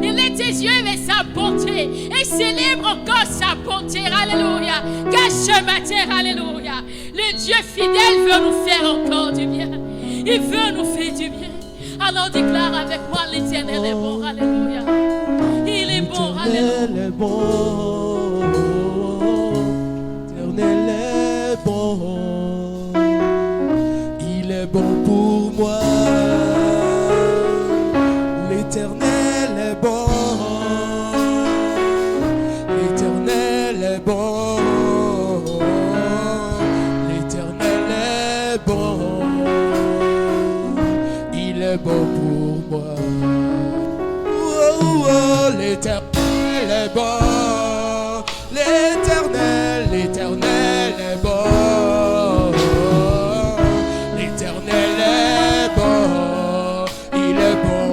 Il est tes yeux et sa bonté. Et célèbre encore sa bonté. Alléluia. Car ce matin, alléluia, le Dieu fidèle veut nous faire encore du bien. Il veut nous faire du bien. Alors déclare avec moi, l'Éternel est bon. Alléluia. Il est bon. Alléluia. L'Éternel est bon. L'Éternel est bon. Il est bon pour moi. L'Éternel est bon. L'Éternel est bon. L'Éternel est bon. Il est bon pour moi. Oh, oh, l'Éternel est bon. L'Éternel, l'Éternel est bon. L'Éternel est bon. Il est bon.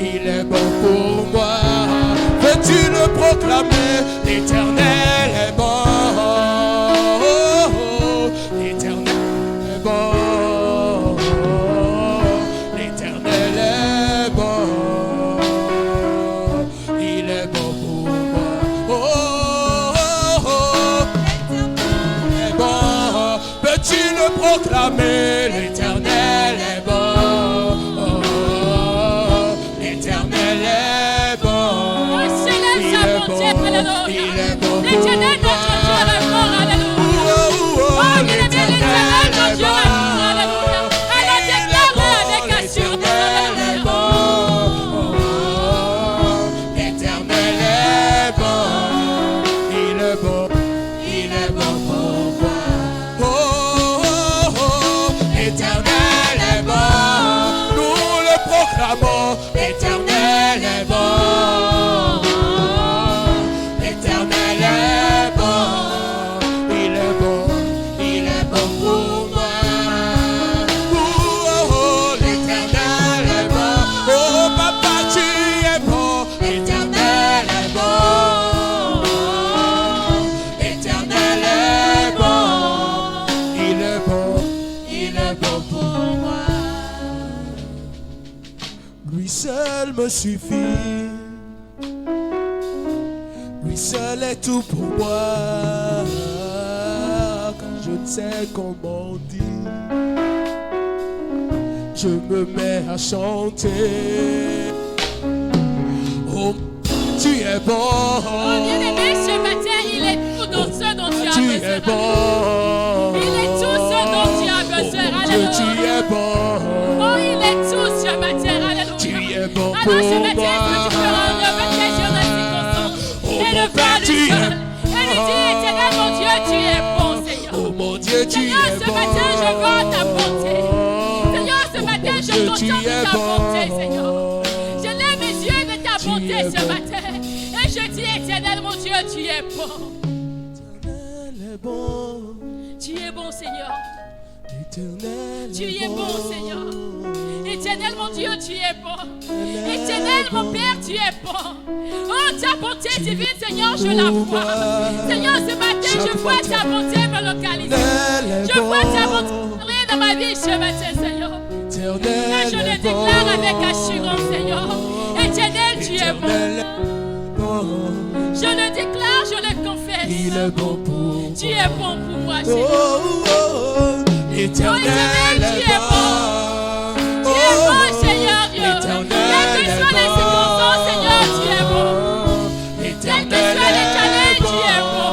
Il est bon pour moi. Veux-tu le proclamer? L'Éternel est bon. L'Éternel est bon. L'Éternel est bon. Il est bon pour moi. Oh, oh, oh. L'Éternel est bon. Peux-tu le proclamer? L'Éternel est bon. L'Éternel est bon. Il est bon. Il est bon pour L'Éternel, moi. notre Dieu, est bon. Alléluia. Oh, Oh, il est bien l'Éternel l'Éternel, notre est Dieu, bon. est bon. Alléluia. Alors déclare-le avec assurance. L'Éternel est bon. L'Éternel est bon. Il est bon. Il est bon pour moi. Oh, oh, oh. L'Éternel est bon. Nous le proclamons. L'Éternel est bon. L'Éternel est bon. Il est bon. Il est bon pour moi. Oh, oh, l'Éternel est bon. Oh, papa, tu es bon. L'Éternel est bon. L'Éternel est bon. Il est bon. Il est bon pour moi. Lui seul me suffit. Lui seul est tout pour moi. Quand je ne sais comment dire, je me mets à chanter. Oh, tu es bon. Oh, bien-aimé, ce matin, il est tout dans ce dont tu as Tu besoin. es bon. Il est tout ce dont tu as besoin. Oh, mon Dieu, tu Alléluia. es bon. Oh, il est tout ce matin. Alléluia. Tu es bon Alors pour ce matin, moi. est-ce que tu peux relever tes yeux dans ces constants Oh, et mon le Père, voir tu du es seul. Et lui dire, Éternel, mon Dieu, tu es bon, Seigneur. Oh mon Dieu, tu Seigneur, es ce bon. matin, je vois ta bonté. Seigneur, ce matin, je Dieu, tu contemple es ta bonté, bon. Seigneur. Je lève mes yeux de ta Tu bonté es ce bon. matin. Et je dis, Éternel, mon Dieu, tu es bon. L'Éternel est bon. Tu es bon, Seigneur. L'Éternel Tu est es bon, Seigneur. Éternel, mon Dieu, tu es bon. Éternel, mon Père, tu es bon. Oh, ta bonté divine, Seigneur, je la vois. Seigneur, ce matin, je vois ta bonté me localiser. Je vois ta bonté dans ma vie ce matin, Seigneur. Et je le déclare avec assurance, Seigneur. Éternel, tu es bon. Je le déclare, je le confesse. Il est bon pour Tu es bon pour moi, Oh, Seigneur. oh, oh. L'Éternel Éternel, tu est es bon. Tu es bon, Seigneur Dieu. L'Éternel Quelles que est soient les bon. circonstances, Seigneur, tu es bon. Quels que soient les challenges, tu es bon.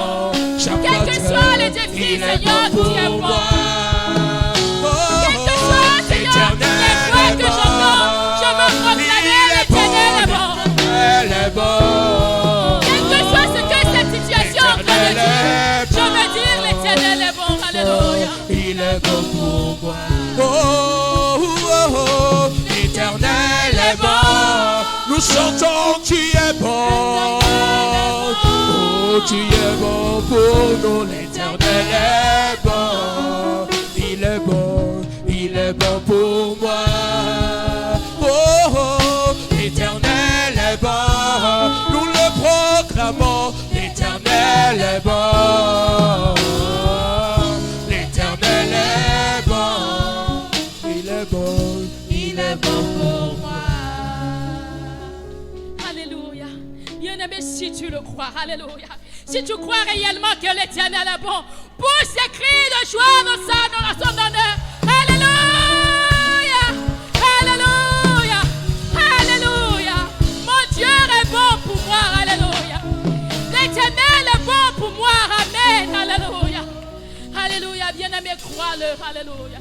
Quels que soient les défis, Seigneur, tu es bon. Quel que soit, Seigneur, les voix que j'entends, je me proclamer, l'Éternel est bon. Elle est bon. Quel que soit ce que cette situation est en train de dire, je veux dire, l'Éternel est bon. Alléluia. Il est bon pour moi. Oh, oh, oh. L'Éternel est bon. Nous chantons, tu es bon. Oh, tu es bon pour nous. L'Éternel est bon. Il est bon. Il est bon pour moi. Oh, oh. L'Éternel est bon. Nous le proclamons. L'Éternel est bon. L'Éternel est bon. Il est bon. Il est bon pour moi. Alléluia. Bien-aimé, si tu le crois, alléluia. Si tu crois réellement que l'Éternel est bon, pousse ces cris de joie dans son honneur. Alléluia. Alléluia. Alléluia. Mon Dieu est bon pour moi. Alléluia. L'Éternel est bon pour moi. Amen. Alléluia. Alléluia. Bien-aimé, crois-le. Alléluia.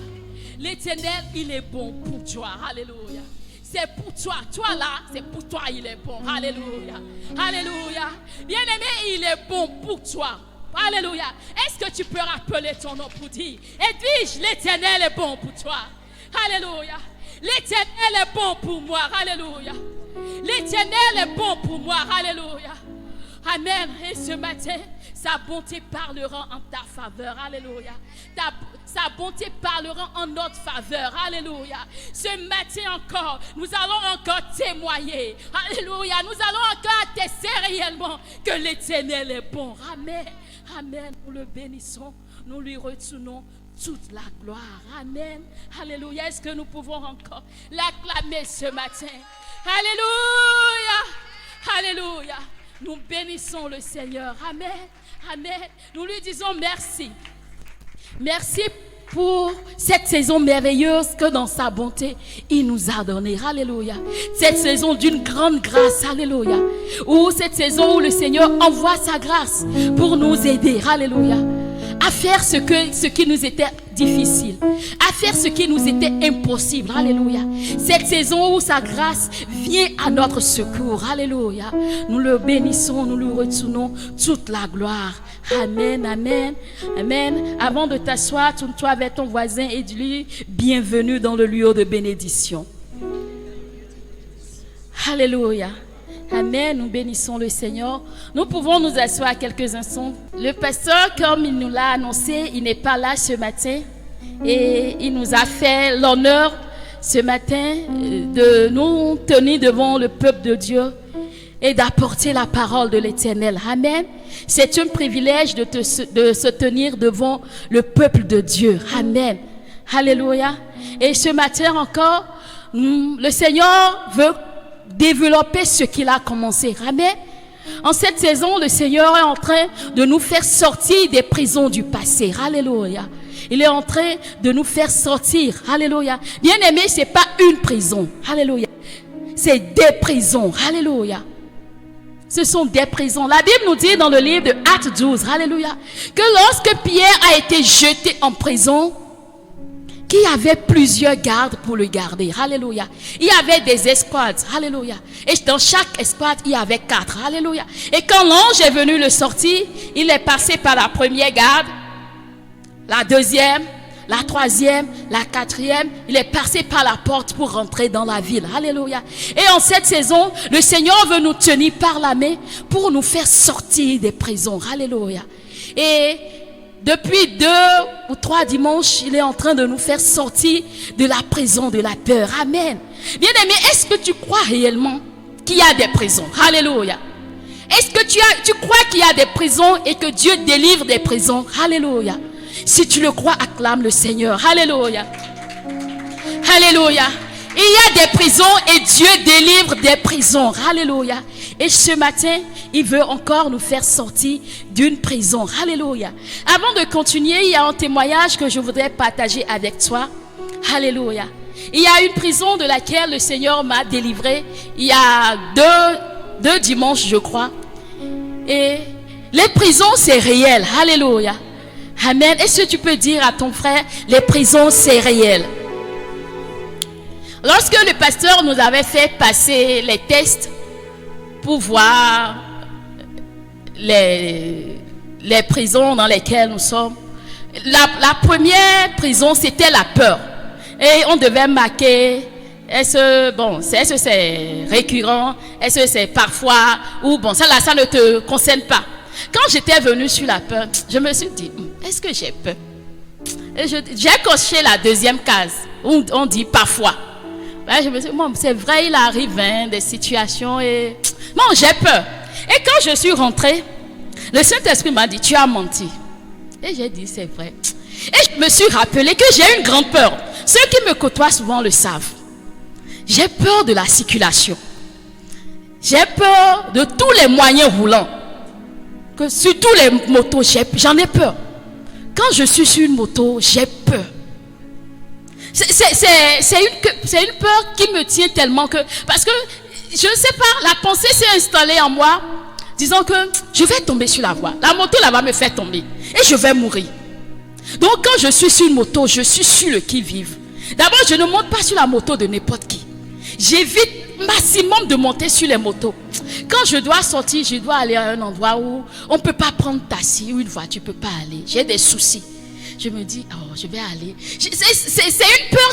L'Éternel, il est bon pour toi. Alléluia. C'est pour toi. Toi là, c'est pour toi, il est bon. Alléluia. Alléluia. Bien-aimé, il est bon pour toi. Alléluia. Est-ce que tu peux rappeler ton nom pour dire, Edwige, l'Éternel est bon pour toi. Alléluia. L'Éternel est bon pour moi. Alléluia. L'Éternel est bon pour moi. Alléluia. Amen. Et ce matin, sa bonté parlera en ta faveur. Alléluia. Sa bonté parlera en notre faveur. Alléluia. Ce matin encore, nous allons encore témoigner. Alléluia. Nous allons encore attester réellement que l'Éternel est bon. Amen. Amen. Nous le bénissons. Nous lui retournons toute la gloire. Amen. Alléluia. Est-ce que nous pouvons encore l'acclamer ce matin? Alléluia. Alléluia. Nous bénissons le Seigneur. Amen. Amen. Nous lui disons merci. Merci pour cette saison merveilleuse que dans sa bonté, il nous a donnée. Alléluia. Cette saison d'une grande grâce. Alléluia. Ou cette saison où le Seigneur envoie sa grâce pour nous aider. Alléluia. À faire ce qui nous était difficile, à faire ce qui nous était impossible. Alléluia. Cette saison où sa grâce vient à notre secours. Alléluia. Nous le bénissons, nous lui retournons toute la gloire. Amen, amen, amen. Avant de t'asseoir, tourne-toi avec ton voisin et dis-lui bienvenue dans le lieu de bénédiction. Alléluia. Amen, nous bénissons le Seigneur. Nous pouvons nous asseoir quelques instants. Le pasteur, comme il nous l'a annoncé, il n'est pas là ce matin. Et il nous a fait l'honneur ce matin de nous tenir devant le peuple de Dieu et d'apporter la parole de l'Éternel. Amen. C'est un privilège de se tenir devant le peuple de Dieu. Amen. Alléluia. Et ce matin encore, le Seigneur veut développer ce qu'il a commencé. Amen. En cette saison, le Seigneur est en train de nous faire sortir des prisons du passé. Alléluia. Il est en train de nous faire sortir. Alléluia. Bien-aimé, c'est pas une prison. Alléluia. C'est des prisons. Alléluia. Ce sont des prisons. La Bible nous dit dans le livre de Actes 12, alléluia, que lorsque Pierre a été jeté en prison, qu'il y avait plusieurs gardes pour le garder. Alléluia. Il y avait des escouades. Alléluia. Et dans chaque escouade, il y avait 4. Alléluia. Et quand l'ange est venu le sortir, il est passé par la première garde, la deuxième, la troisième, la quatrième. Il est passé par la porte pour rentrer dans la ville. Alléluia. Et en cette saison, le Seigneur veut nous tenir par la main pour nous faire sortir des prisons. Alléluia. Et depuis 2 ou 3 dimanches, il est en train de nous faire sortir de la prison de la peur. Amen. Bien-aimé, est-ce que tu crois réellement qu'il y a des prisons? Alléluia. Est-ce que tu crois qu'il y a des prisons et que Dieu délivre des prisons? Alléluia. Si tu le crois, acclame le Seigneur. Alléluia. Alléluia. Il y a des prisons et Dieu délivre des prisons. Alléluia. Et ce matin, il veut encore nous faire sortir d'une prison. Alléluia. Avant de continuer, il y a un témoignage que je voudrais partager avec toi. Alléluia. Il y a une prison de laquelle le Seigneur m'a délivré il y a deux dimanches, je crois. Et les prisons, c'est réel. Alléluia. Amen. Est-ce que tu peux dire à ton frère, les prisons, c'est réel? Lorsque le pasteur nous avait fait passer les tests pour voir les prisons dans lesquelles nous sommes, la première prison, c'était la peur. Et on devait marquer, est-ce que c'est récurrent, est-ce que c'est parfois, ou bon, ça ne te concerne pas. Quand j'étais venue sur la peur, je me suis dit, est-ce que j'ai peur? Et j'ai coché la deuxième case, où on dit parfois. Ben, je me suis dit, bon, c'est vrai, il arrive des situations et... Bon, j'ai peur. Et quand je suis rentrée, le Saint-Esprit m'a dit, tu as menti. Et j'ai dit, c'est vrai. Et je me suis rappelé que j'ai une grande peur. Ceux qui me côtoient souvent le savent. J'ai peur de la circulation. J'ai peur de tous les moyens roulants. Que sur tous les motos, j'en ai peur. Quand je suis sur une moto, j'ai peur. C'est une peur qui me tient tellement que... Parce que, je ne sais pas, la pensée s'est installée en moi, disant que je vais tomber sur la voie. La moto là va me faire tomber. Et je vais mourir. Donc quand je suis sur une moto, je suis sur le qui-vive. D'abord, je ne monte pas sur la moto de n'importe qui. J'évite maximum de monter sur les motos. Quand je dois sortir, je dois aller à un endroit où on ne peut pas prendre taxi ou une voiture ne peut pas aller. J'ai des soucis. Je me dis, oh, je vais aller. C'est une peur,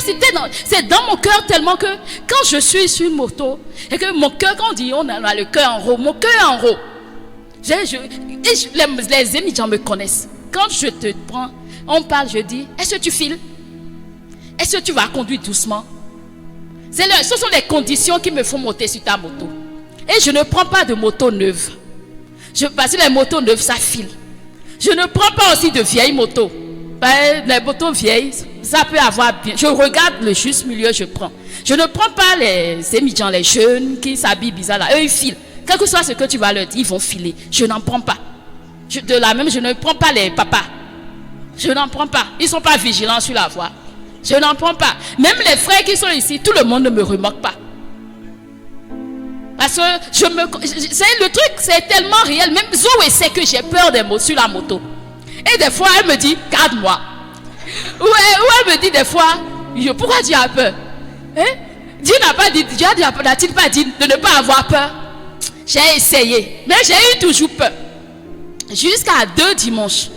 c'est dans mon cœur tellement que quand je suis sur une moto, et que mon cœur, quand on dit, on a le cœur en haut, mon cœur est en haut. Les émigrants me connaissent. Quand je te prends, on parle, je dis, est-ce que tu files? Est-ce que tu vas conduire doucement? Ce sont les conditions qui me font monter sur ta moto. Et je ne prends pas de moto neuve. Parce que les motos neuves, ça file. Je ne prends pas aussi de vieilles motos. Les motos vieilles, ça peut avoir bien. Je regarde le juste milieu, je prends. Je ne prends pas les émigrants, les jeunes qui s'habillent bizarre là. Eux, ils filent. Quel que soit ce que tu vas leur dire, ils vont filer. Je n'en prends pas. De la même, je ne prends pas les papas. Je n'en prends pas. Ils ne sont pas vigilants sur la voie. Je n'en prends pas. Même les frères qui sont ici, tout le monde ne me remarque pas. Parce que le truc, c'est tellement réel. Même Zoé sait que j'ai peur des mots sur la moto. Et des fois, elle me dit, garde-moi. Ou elle me dit des fois, pourquoi tu as peur? Hein? Dieu n'a-t-il pas dit de ne pas avoir peur? J'ai essayé, mais j'ai eu toujours peur. Jusqu'à 2 dimanches.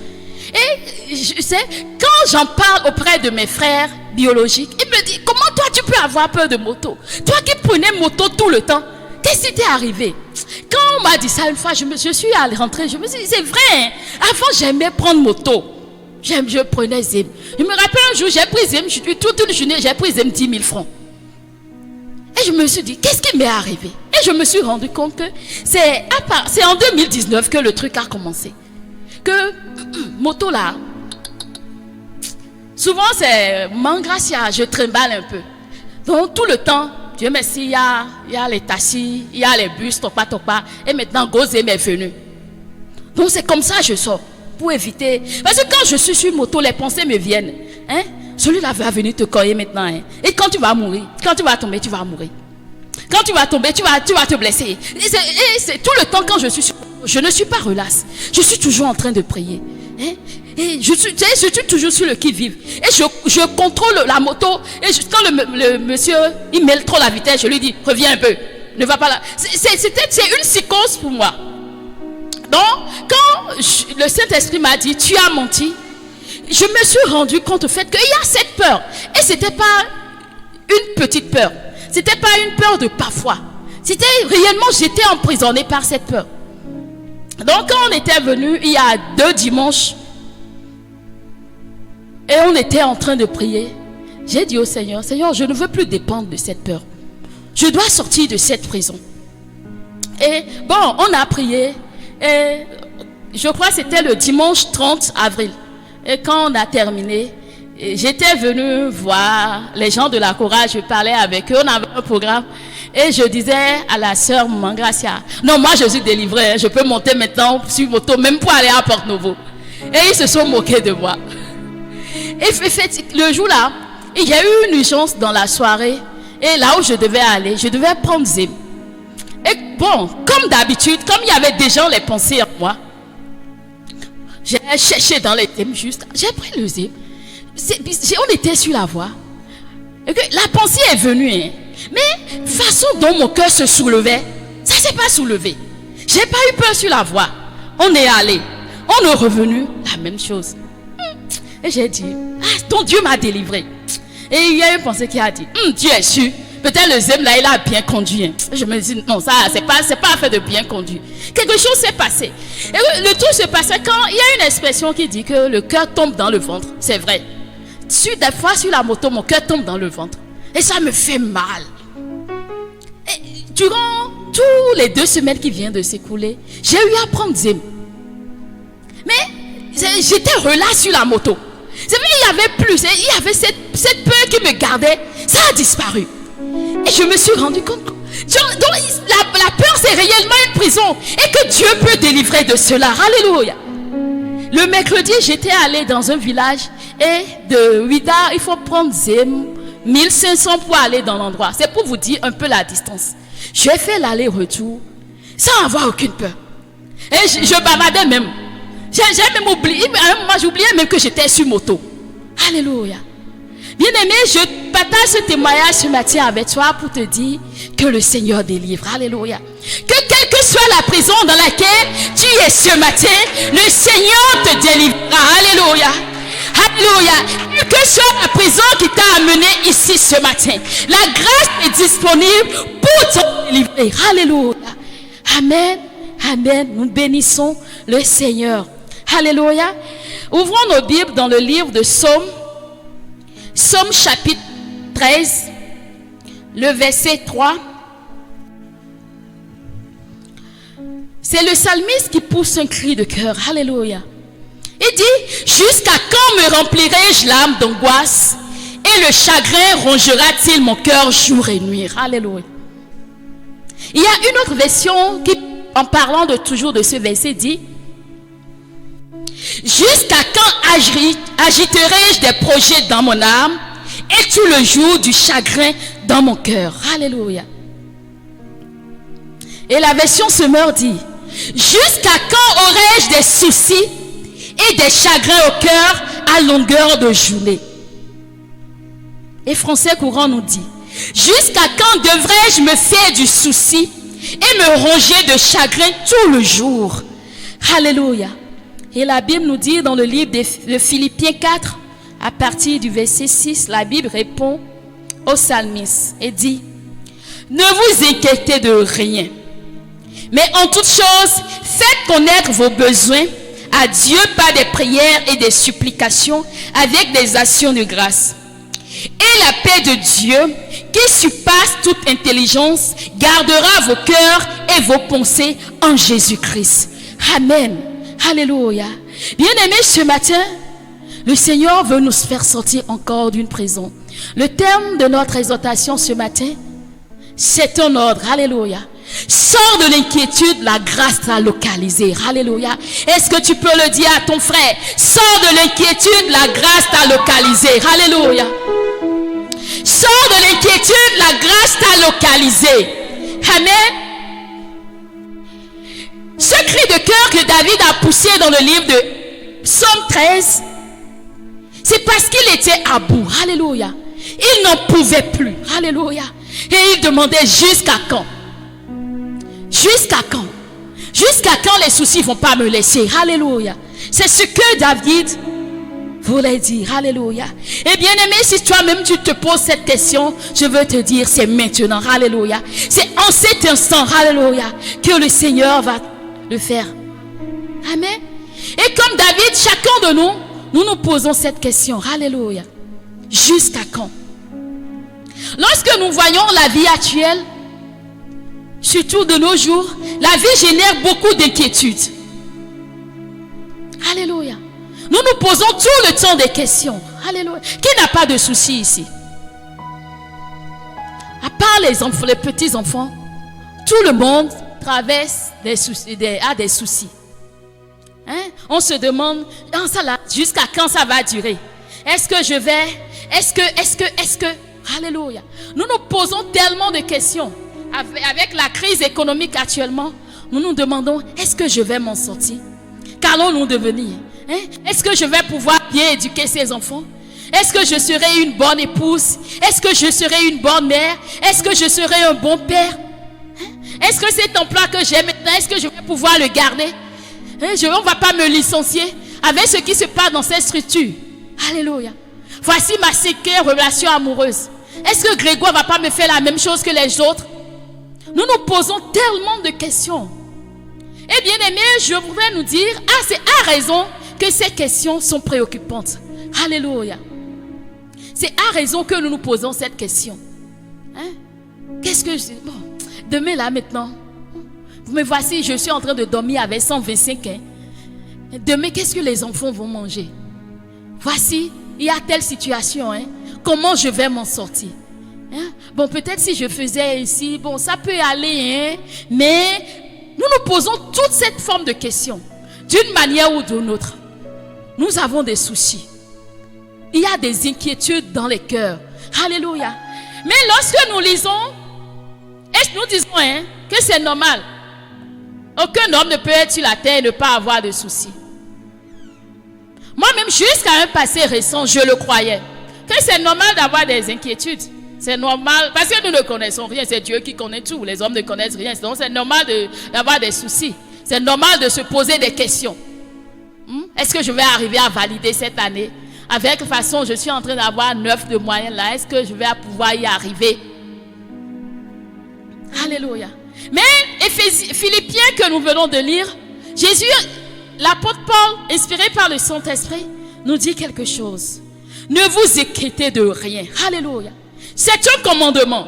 Et je sais, quand j'en parle auprès de mes frères biologiques, ils me disent, comment toi tu peux avoir peur de moto? Toi qui prenais moto tout le temps, qu'est-ce qui t'est arrivé? Quand on m'a dit ça une fois, je suis allée rentrer, je me suis dit, c'est vrai, hein? Avant j'aimais prendre moto. Je prenais Zem. Je me rappelle un jour, j'ai pris Zem, toute une journée, j'ai pris Zem 10 000 francs. Et je me suis dit, qu'est-ce qui m'est arrivé? Et je me suis rendu compte que c'est en 2019 que le truc a commencé. Que moto là, souvent c'est Mangracia, je trimballe un peu. Donc tout le temps, Dieu merci, il y a les taxis, il y a les bus, topa. Et maintenant, Gozem est venu. Donc c'est comme ça que je sors. Pour éviter. Parce que quand je suis sur une moto, les pensées me viennent. Hein? Celui-là va venir te coller maintenant. Hein? Et quand tu vas mourir, quand tu vas tomber, tu vas mourir. Quand tu vas tomber, tu vas te blesser. Et c'est tout le temps quand je suis sur... Je ne suis pas relaxe. Je suis toujours en train de prier. Hein? Et je suis toujours sur le qui-vive. Et je contrôle la moto. Et quand le monsieur, il mêle trop la vitesse, je lui dis, reviens un peu. Ne va pas là. C'est une psychose pour moi. Donc, quand le Saint-Esprit m'a dit, tu as menti, je me suis rendu compte au fait qu'il y a cette peur. Et ce n'était pas une petite peur. Ce n'était pas une peur de parfois. C'était réellement, j'étais emprisonnée par cette peur. Donc, quand on était venu, il y a 2 dimanches, et on était en train de prier, j'ai dit au Seigneur, Seigneur, je ne veux plus dépendre de cette peur. Je dois sortir de cette prison. Et bon, on a prié. Et je crois que c'était le dimanche 30 avril. Et quand on a terminé, j'étais venue voir les gens de la chorale, je parlais avec eux, on avait un programme. Et je disais à la sœur Mangracia, non, moi je suis délivrée, je peux monter maintenant sur moto, même pour aller à Porte-Novo. Et ils se sont moqués de moi. Et le jour-là, il y a eu une urgence dans la soirée. Et là où je devais aller, je devais prendre Zem. Et bon, comme d'habitude, comme il y avait déjà les pensées en moi, j'ai cherché dans les thèmes juste, j'ai pris le Zem. On était sur la voie. Et que la pensée est venue. Hein. Mais façon dont mon cœur se soulevait, ça ne s'est pas soulevé. J'ai pas eu peur sur la voie. On est allé. On est revenu. La même chose. Et j'ai dit, ah, ton Dieu m'a délivré. Et il y a une pensée qui a dit, tu es sûr? Peut-être le Zem là, il a bien conduit. Hein. Je me dis, non, ça, c'est pas fait de bien conduire. Quelque chose s'est passé. Et le tout se passait quand il y a une expression qui dit que le cœur tombe dans le ventre. C'est vrai. Des fois, sur la moto, mon cœur tombe dans le ventre. Et ça me fait mal. Et durant toutes les 2 semaines qui viennent de s'écouler, j'ai eu à prendre Zem. Mais j'étais relax sur la moto. C'est vrai, il y avait plus. Il y avait cette peur qui me gardait. Ça a disparu. Et je me suis rendu compte que Donc la peur, c'est réellement une prison. Et que Dieu peut délivrer de cela. Alléluia. Le mercredi, j'étais allé dans un village. Et de Ouida, il faut prendre 1500 pour aller dans l'endroit. C'est pour vous dire un peu la distance. J'ai fait l'aller-retour sans avoir aucune peur. Et je bavardais même. J'ai même oublié. À un moment, j'oubliais même que j'étais sur moto. Alléluia. Bien-aimé, je partage ce témoignage ce matin avec toi pour te dire que le Seigneur délivre. Alléluia. Que quelle que soit la prison dans laquelle tu es ce matin, le Seigneur te délivrera. Alléluia. Alléluia. Quelle que soit la prison qui t'a amené ici ce matin, la grâce est disponible pour te délivrer. Alléluia. Amen. Amen. Nous bénissons le Seigneur. Alléluia. Ouvrons nos Bibles dans le livre de Psaume. Psaume chapitre 13, le verset 3. C'est le psalmiste qui pousse un cri de cœur. Alléluia. Il dit, jusqu'à quand me remplirai-je l'âme d'angoisse et le chagrin rongera-t-il mon cœur jour et nuit? Alléluia. Il y a une autre version qui, en parlant toujours de ce verset, dit, jusqu'à quand agiterai-je des projets dans mon âme et tout le jour du chagrin dans mon cœur? Alléluia. Et la version Semeur dit, jusqu'à quand aurai-je des soucis et des chagrins au cœur à longueur de journée? Et Français courant nous dit, jusqu'à quand devrais-je me faire du souci et me ronger de chagrin tout le jour? Alléluia. Et la Bible nous dit dans le livre de Philippiens 4, à partir du verset 6, la Bible répond au psalmiste et dit, ne vous inquiétez de rien, mais en toute chose, faites connaître vos besoins à Dieu par des prières et des supplications avec des actions de grâce. Et la paix de Dieu, qui surpasse toute intelligence, gardera vos cœurs et vos pensées en Jésus-Christ. Amen. Alléluia. Bien-aimés, ce matin, le Seigneur veut nous faire sortir encore d'une prison. Le thème de notre exhortation ce matin, c'est un ordre. Alléluia. Sors de l'inquiétude, la grâce t'a localisé. Alléluia. Est-ce que tu peux le dire à ton frère? Sors de l'inquiétude, la grâce t'a localisé. Alléluia. Sors de l'inquiétude, la grâce t'a localisé. Amen. Ce cri de cœur que David a poussé dans le livre de Psaume 13, c'est parce qu'il était à bout. Alléluia. Il n'en pouvait plus. Alléluia. Et il demandait jusqu'à quand? Jusqu'à quand? Jusqu'à quand les soucis ne vont pas me laisser? Alléluia. C'est ce que David voulait dire. Alléluia. Et bien aimé, si toi-même tu te poses cette question, je veux te dire, c'est maintenant. Alléluia. C'est en cet instant, alléluia, que le Seigneur va le faire. Amen. Et comme David, chacun de nous, nous posons cette question. Alléluia. Jusqu'à quand? Lorsque nous voyons la vie actuelle, surtout de nos jours, la vie génère beaucoup d'inquiétudes. Alléluia. Nous nous posons tout le temps des questions. Alléluia. Qui n'a pas de soucis ici? À part les enfants, les petits enfants, tout le monde traverse des soucis, a des soucis. Hein? On se demande, jusqu'à quand ça va durer? Est-ce que je vais? Est-ce que? Alléluia. Nous nous posons tellement de questions. Avec la crise économique actuellement, nous nous demandons, est-ce que je vais m'en sortir? Qu'allons-nous devenir? Hein? Est-ce que je vais pouvoir bien éduquer ces enfants? Est-ce que je serai une bonne épouse? Est-ce que je serai une bonne mère? Est-ce que je serai un bon père? Hein? Est-ce que cet emploi que j'ai maintenant, est-ce que je vais pouvoir le garder? Hein? On ne va pas me licencier avec ce qui se passe dans cette structure. Alléluia. Voici ma cinquième relation amoureuse. Est-ce que Grégoire ne va pas me faire la même chose que les autres? Nous nous posons tellement de questions. Et bien aimé, je voudrais nous dire, c'est à raison que ces questions sont préoccupantes. Alléluia. C'est à raison que nous nous posons cette question. Hein? Qu'est-ce que je... Bon, demain là maintenant, vous me voici, je suis en train de dormir avec 125 ans. Demain, qu'est-ce que les enfants vont manger? Voici, il y a telle situation. Hein? Comment je vais m'en sortir? Hein? bon, peut-être si je faisais ici, bon, ça peut aller, hein, mais nous nous posons toute cette forme de questions, d'une manière ou d'une autre. Nous avons des soucis. Il y a des inquiétudes dans les cœurs. Alléluia. Mais lorsque nous lisons, et nous disons hein, que c'est normal. Aucun homme ne peut être sur la terre et ne pas avoir de soucis. Moi-même, jusqu'à un passé récent, je le croyais. Que c'est normal d'avoir des inquiétudes. C'est normal, parce que nous ne connaissons rien. C'est Dieu qui connaît tout. Les hommes ne connaissent rien. Donc c'est normal d'avoir des soucis. C'est normal de se poser des questions. Est-ce que je vais arriver à valider cette année? Avec de toute façon, je suis en train d'avoir 9 de moyenne là. Est-ce que je vais pouvoir y arriver? Alléluia. Mais Philippiens que nous venons de lire, Jésus, l'apôtre Paul, inspiré par le Saint-Esprit, nous dit quelque chose. Ne vous inquiétez de rien. Alléluia. C'est un commandement.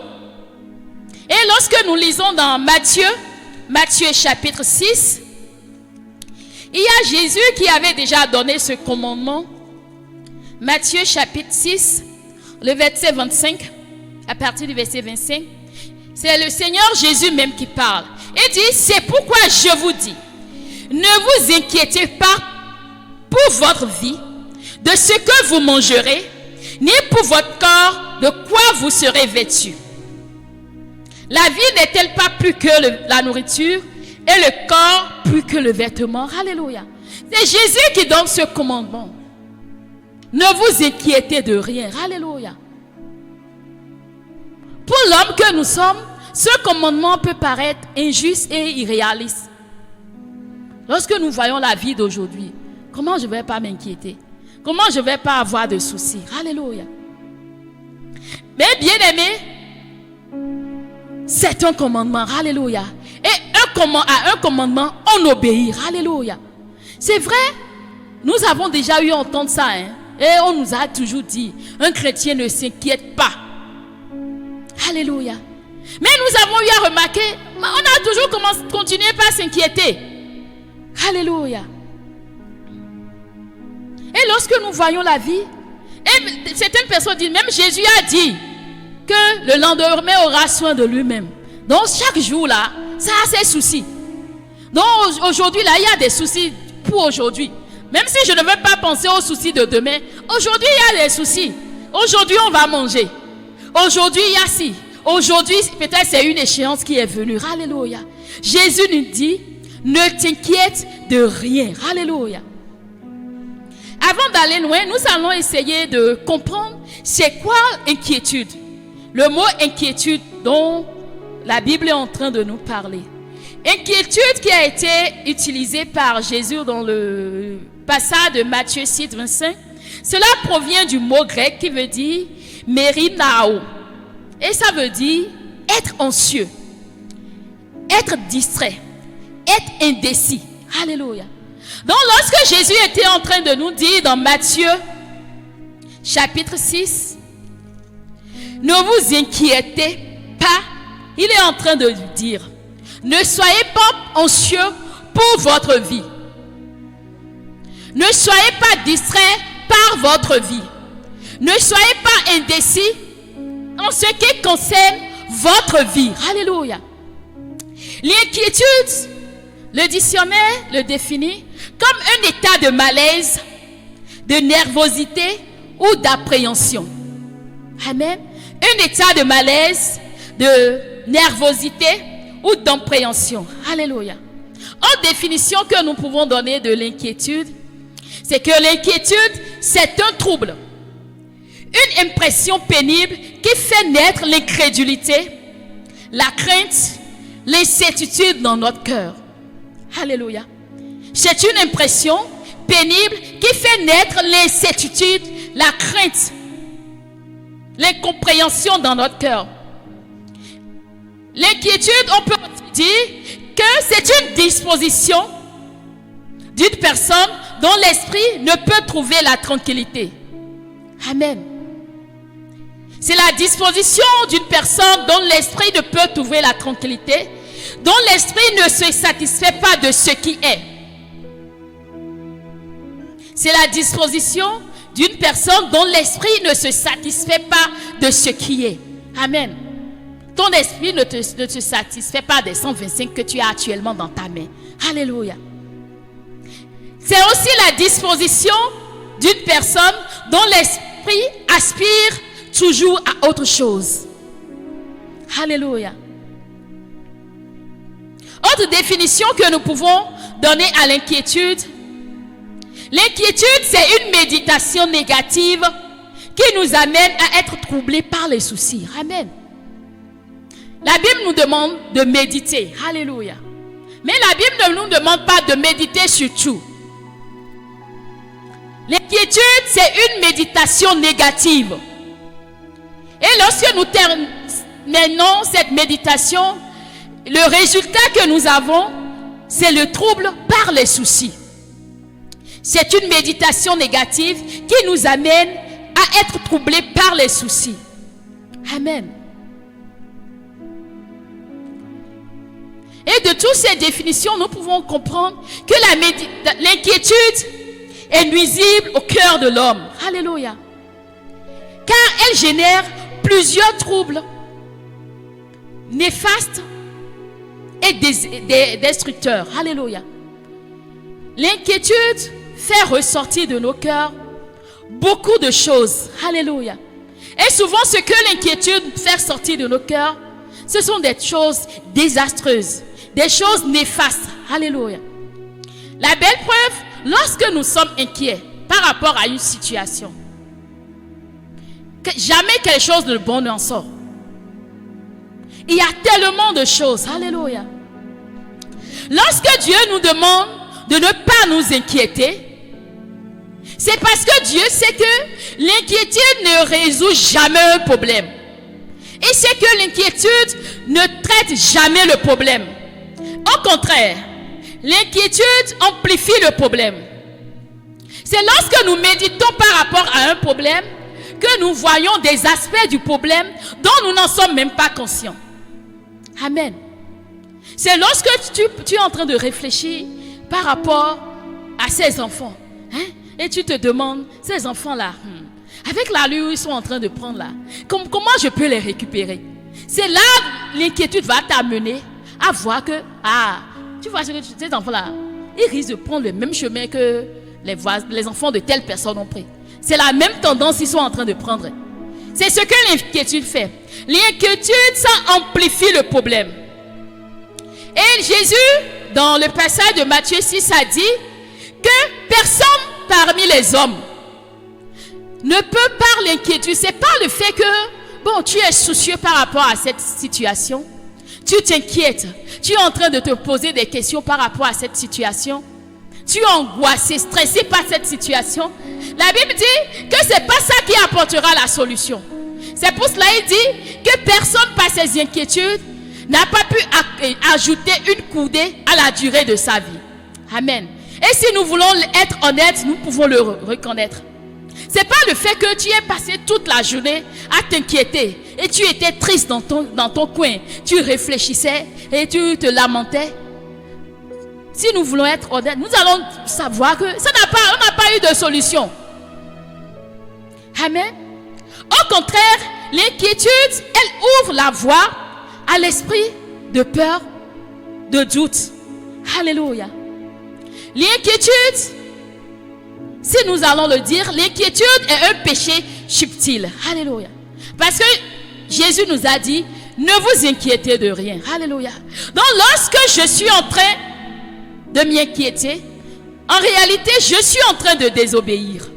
Et lorsque nous lisons dans Matthieu chapitre 6, il y a Jésus qui avait déjà donné ce commandement. Matthieu chapitre 6, le verset 25, à partir du verset 25. C'est le Seigneur Jésus même qui parle. Il dit, c'est pourquoi je vous dis, ne vous inquiétez pas pour votre vie, de ce que vous mangerez, ni pour votre corps, de quoi vous serez vêtus. La vie n'est-elle pas plus que la nourriture, et le corps plus que le vêtement? Alléluia. C'est Jésus qui donne ce commandement. Ne vous inquiétez de rien. Alléluia. Pour l'homme que nous sommes, ce commandement peut paraître injuste et irréaliste. Lorsque nous voyons la vie d'aujourd'hui, comment je ne vais pas m'inquiéter? Comment je ne vais pas avoir de soucis? Alléluia. Mais bien aimé, c'est un commandement. Alléluia. Et à un commandement, on obéit. Alléluia. C'est vrai, nous avons déjà eu à entendre ça. Hein? Et on nous a toujours dit, un chrétien ne s'inquiète pas. Alléluia. Mais nous avons eu à remarquer, on a toujours continué par s'inquiéter. Alléluia. Et lorsque nous voyons la vie, et certaines personnes disent, même Jésus a dit que le lendemain aura soin de lui-même. Donc chaque jour là, ça a ses soucis. Donc aujourd'hui là, il y a des soucis pour aujourd'hui. Même si je ne veux pas penser aux soucis de demain, aujourd'hui il y a des soucis. Aujourd'hui on va manger. Aujourd'hui il y a ci. Aujourd'hui peut-être c'est une échéance qui est venue. Alléluia. Jésus nous dit, ne t'inquiète de rien. Alléluia. Avant d'aller loin, nous allons essayer de comprendre c'est quoi inquiétude. Le mot inquiétude dont la Bible est en train de nous parler. Inquiétude qui a été utilisée par Jésus dans le passage de Matthieu 6, 25. Cela provient du mot grec qui veut dire mérinao. Et ça veut dire être anxieux, être distrait, être indécis. Alléluia. Donc lorsque Jésus était en train de nous dire dans Matthieu chapitre 6, ne vous inquiétez pas, il est en train de dire, ne soyez pas anxieux pour votre vie. Ne soyez pas distrait par votre vie. Ne soyez pas indécis en ce qui concerne votre vie. Alléluia. L'inquiétude, le dictionnaire le définit comme un état de malaise, de nervosité ou d'appréhension. Amen. Un état de malaise, de nervosité ou d'appréhension. Alléluia. En définition que nous pouvons donner de l'inquiétude, c'est que l'inquiétude, c'est un trouble, une impression pénible qui fait naître l'incrédulité, la crainte, l'incertitude dans notre cœur. Alléluia. C'est une impression pénible qui fait naître l'incertitude, la crainte, l'incompréhension dans notre cœur. L'inquiétude, on peut dire que c'est une disposition d'une personne dont l'esprit ne peut trouver la tranquillité. Amen. C'est la disposition d'une personne dont l'esprit ne peut trouver la tranquillité, dont l'esprit ne se satisfait pas de ce qui est. C'est la disposition d'une personne dont l'esprit ne se satisfait pas de ce qui est. Amen. ton esprit ne te satisfait pas des 125 que tu as actuellement dans ta main. Alléluia. C'est aussi la disposition d'une personne dont l'esprit aspire toujours à autre chose. Alléluia. Autre définition que nous pouvons donner à l'inquiétude. L'inquiétude, c'est une méditation négative qui nous amène à être troublés par les soucis. Amen. La Bible nous demande de méditer. Alléluia. Mais la Bible ne nous demande pas de méditer sur tout. L'inquiétude, c'est une méditation négative. Et lorsque nous terminons cette méditation, le résultat que nous avons, c'est le trouble par les soucis. C'est une méditation négative qui nous amène à être troublés par les soucis. Amen. Et de toutes ces définitions, nous pouvons comprendre que l'inquiétude est nuisible au cœur de l'homme. Alléluia. Car elle génère plusieurs troubles néfastes et destructeurs. Alléluia. L'inquiétude fait ressortir de nos cœurs beaucoup de choses. Alléluia. Et souvent, ce que l'inquiétude fait sortir de nos cœurs, ce sont des choses désastreuses, des choses néfastes. Alléluia. La belle preuve, lorsque nous sommes inquiets par rapport à une situation, que jamais quelque chose de bon n'en sort. Il y a tellement de choses. Alléluia. Lorsque Dieu nous demande de ne pas nous inquiéter, c'est parce que Dieu sait que l'inquiétude ne résout jamais un problème. Et c'est que l'inquiétude ne traite jamais le problème. Au contraire, l'inquiétude amplifie le problème. C'est lorsque nous méditons par rapport à un problème que nous voyons des aspects du problème dont nous n'en sommes même pas conscients. Amen. C'est lorsque tu es en train de réfléchir par rapport à ces enfants. Et tu te demandes, ces enfants-là, avec l'allure où ils sont en train de prendre là, comment je peux les récupérer? C'est là l'inquiétude va t'amener à voir que, tu vois, ces enfants-là, ils risquent de prendre le même chemin que les enfants de telle personne ont pris. C'est la même tendance qu'ils sont en train de prendre. C'est ce que l'inquiétude fait. L'inquiétude, ça amplifie le problème. Et Jésus, dans le passage de Matthieu 6, a dit que personne parmi les hommes ne peut par l'inquiétude. C'est pas le fait que, tu es soucieux par rapport à cette situation. Tu t'inquiètes. Tu es en train de te poser des questions par rapport à cette situation. Tu es angoissé, stressé par cette situation. La Bible dit que c'est pas ça qui apportera la solution. C'est pour cela qu'il dit que personne par ses inquiétudes n'a pas pu ajouter une coudée à la durée de sa vie. Amen. Et si nous voulons être honnêtes, nous pouvons le reconnaître. C'est pas le fait que tu aies passé toute la journée à t'inquiéter et tu étais triste dans ton coin, tu réfléchissais et tu te lamentais. Si nous voulons être honnêtes, nous allons savoir que on n'a pas eu de solution. Amen. Au contraire, l'inquiétude, elle ouvre la voie à l'esprit de peur, de doute. Alléluia. L'inquiétude, si nous allons le dire, l'inquiétude est un péché subtil. Alléluia. Parce que Jésus nous a dit, ne vous inquiétez de rien. Alléluia. Donc lorsque je suis en train de m'inquiéter, en réalité, je suis en train de désobéir.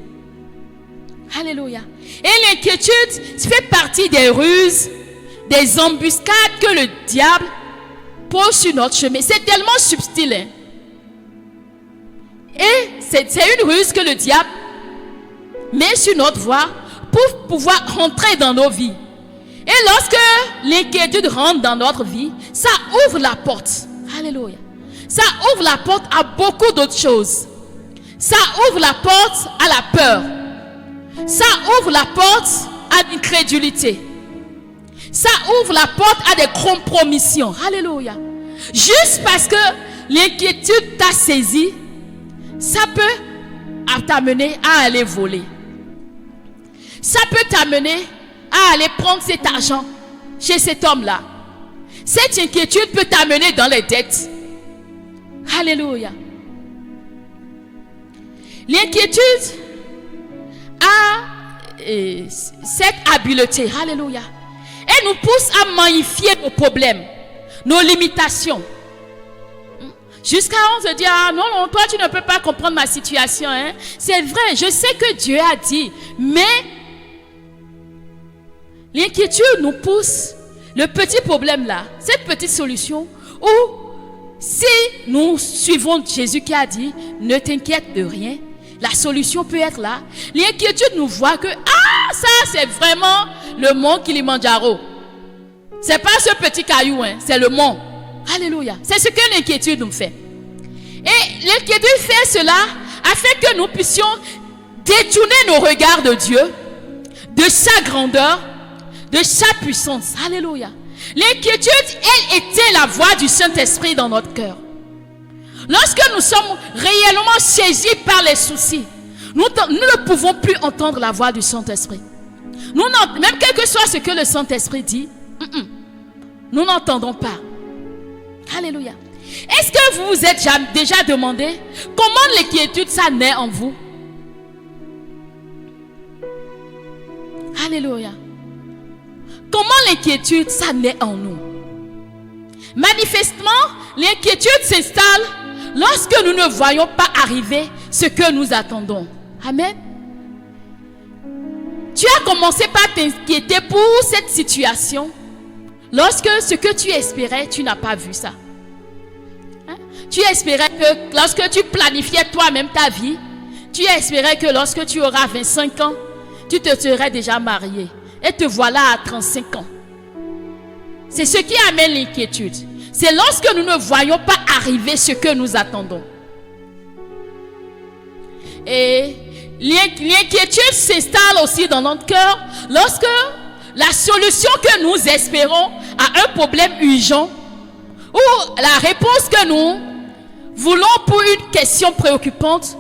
Alléluia. Et l'inquiétude fait partie des ruses, des embuscades que le diable pose sur notre chemin. C'est tellement subtil. Hein? Et c'est une ruse que le diable met sur notre voie pour pouvoir rentrer dans nos vies. Et lorsque l'inquiétude rentre dans notre vie, ça ouvre la porte. Alléluia. Ça ouvre la porte à beaucoup d'autres choses. Ça ouvre la porte à la peur. Ça ouvre la porte à l'incrédulité. Ça ouvre la porte à des compromissions. Alléluia. Juste parce que l'inquiétude t'a saisi, ça peut t'amener à aller voler. Ça peut t'amener à aller prendre cet argent chez cet homme-là. Cette inquiétude peut t'amener dans les dettes. Alléluia. L'inquiétude a cette habileté. Alléluia. Elle nous pousse à magnifier nos problèmes, nos limitations. Jusqu'à on se dit, ah non, non, toi tu ne peux pas comprendre ma situation. Hein? C'est vrai, je sais que Dieu a dit, mais l'inquiétude nous pousse, le petit problème là, cette petite solution, où si nous suivons Jésus qui a dit, ne t'inquiète de rien, la solution peut être là. L'inquiétude nous voit que, ah, ça c'est vraiment le mont Kilimandjaro. C'est pas ce petit caillou, hein, c'est le mont. Alléluia. C'est ce que l'inquiétude nous fait. Et l'inquiétude fait cela afin que nous puissions détourner nos regards de Dieu, de sa grandeur, de sa puissance. Alléluia. L'inquiétude, elle était la voix du Saint-Esprit dans notre cœur. Lorsque nous sommes réellement saisis par les soucis, nous ne pouvons plus entendre la voix du Saint-Esprit. Même quel que soit ce que le Saint-Esprit dit, nous n'entendons pas. Alléluia. Est-ce que vous vous êtes déjà demandé comment l'inquiétude ça naît en vous? Alléluia. Comment l'inquiétude ça naît en nous? Manifestement, l'inquiétude s'installe lorsque nous ne voyons pas arriver ce que nous attendons. Amen. Tu as commencé par t'inquiéter pour cette situation lorsque ce que tu espérais, tu n'as pas vu ça. Hein? Tu espérais que lorsque tu planifiais toi-même ta vie, tu espérais que lorsque tu auras 25 ans, tu te serais déjà marié. Et te voilà à 35 ans. C'est ce qui amène l'inquiétude. C'est lorsque nous ne voyons pas arriver ce que nous attendons. Et l'inquiétude s'installe aussi dans notre cœur lorsque la solution que nous espérons à un problème urgent ou la réponse que nous voulons pour une question préoccupante,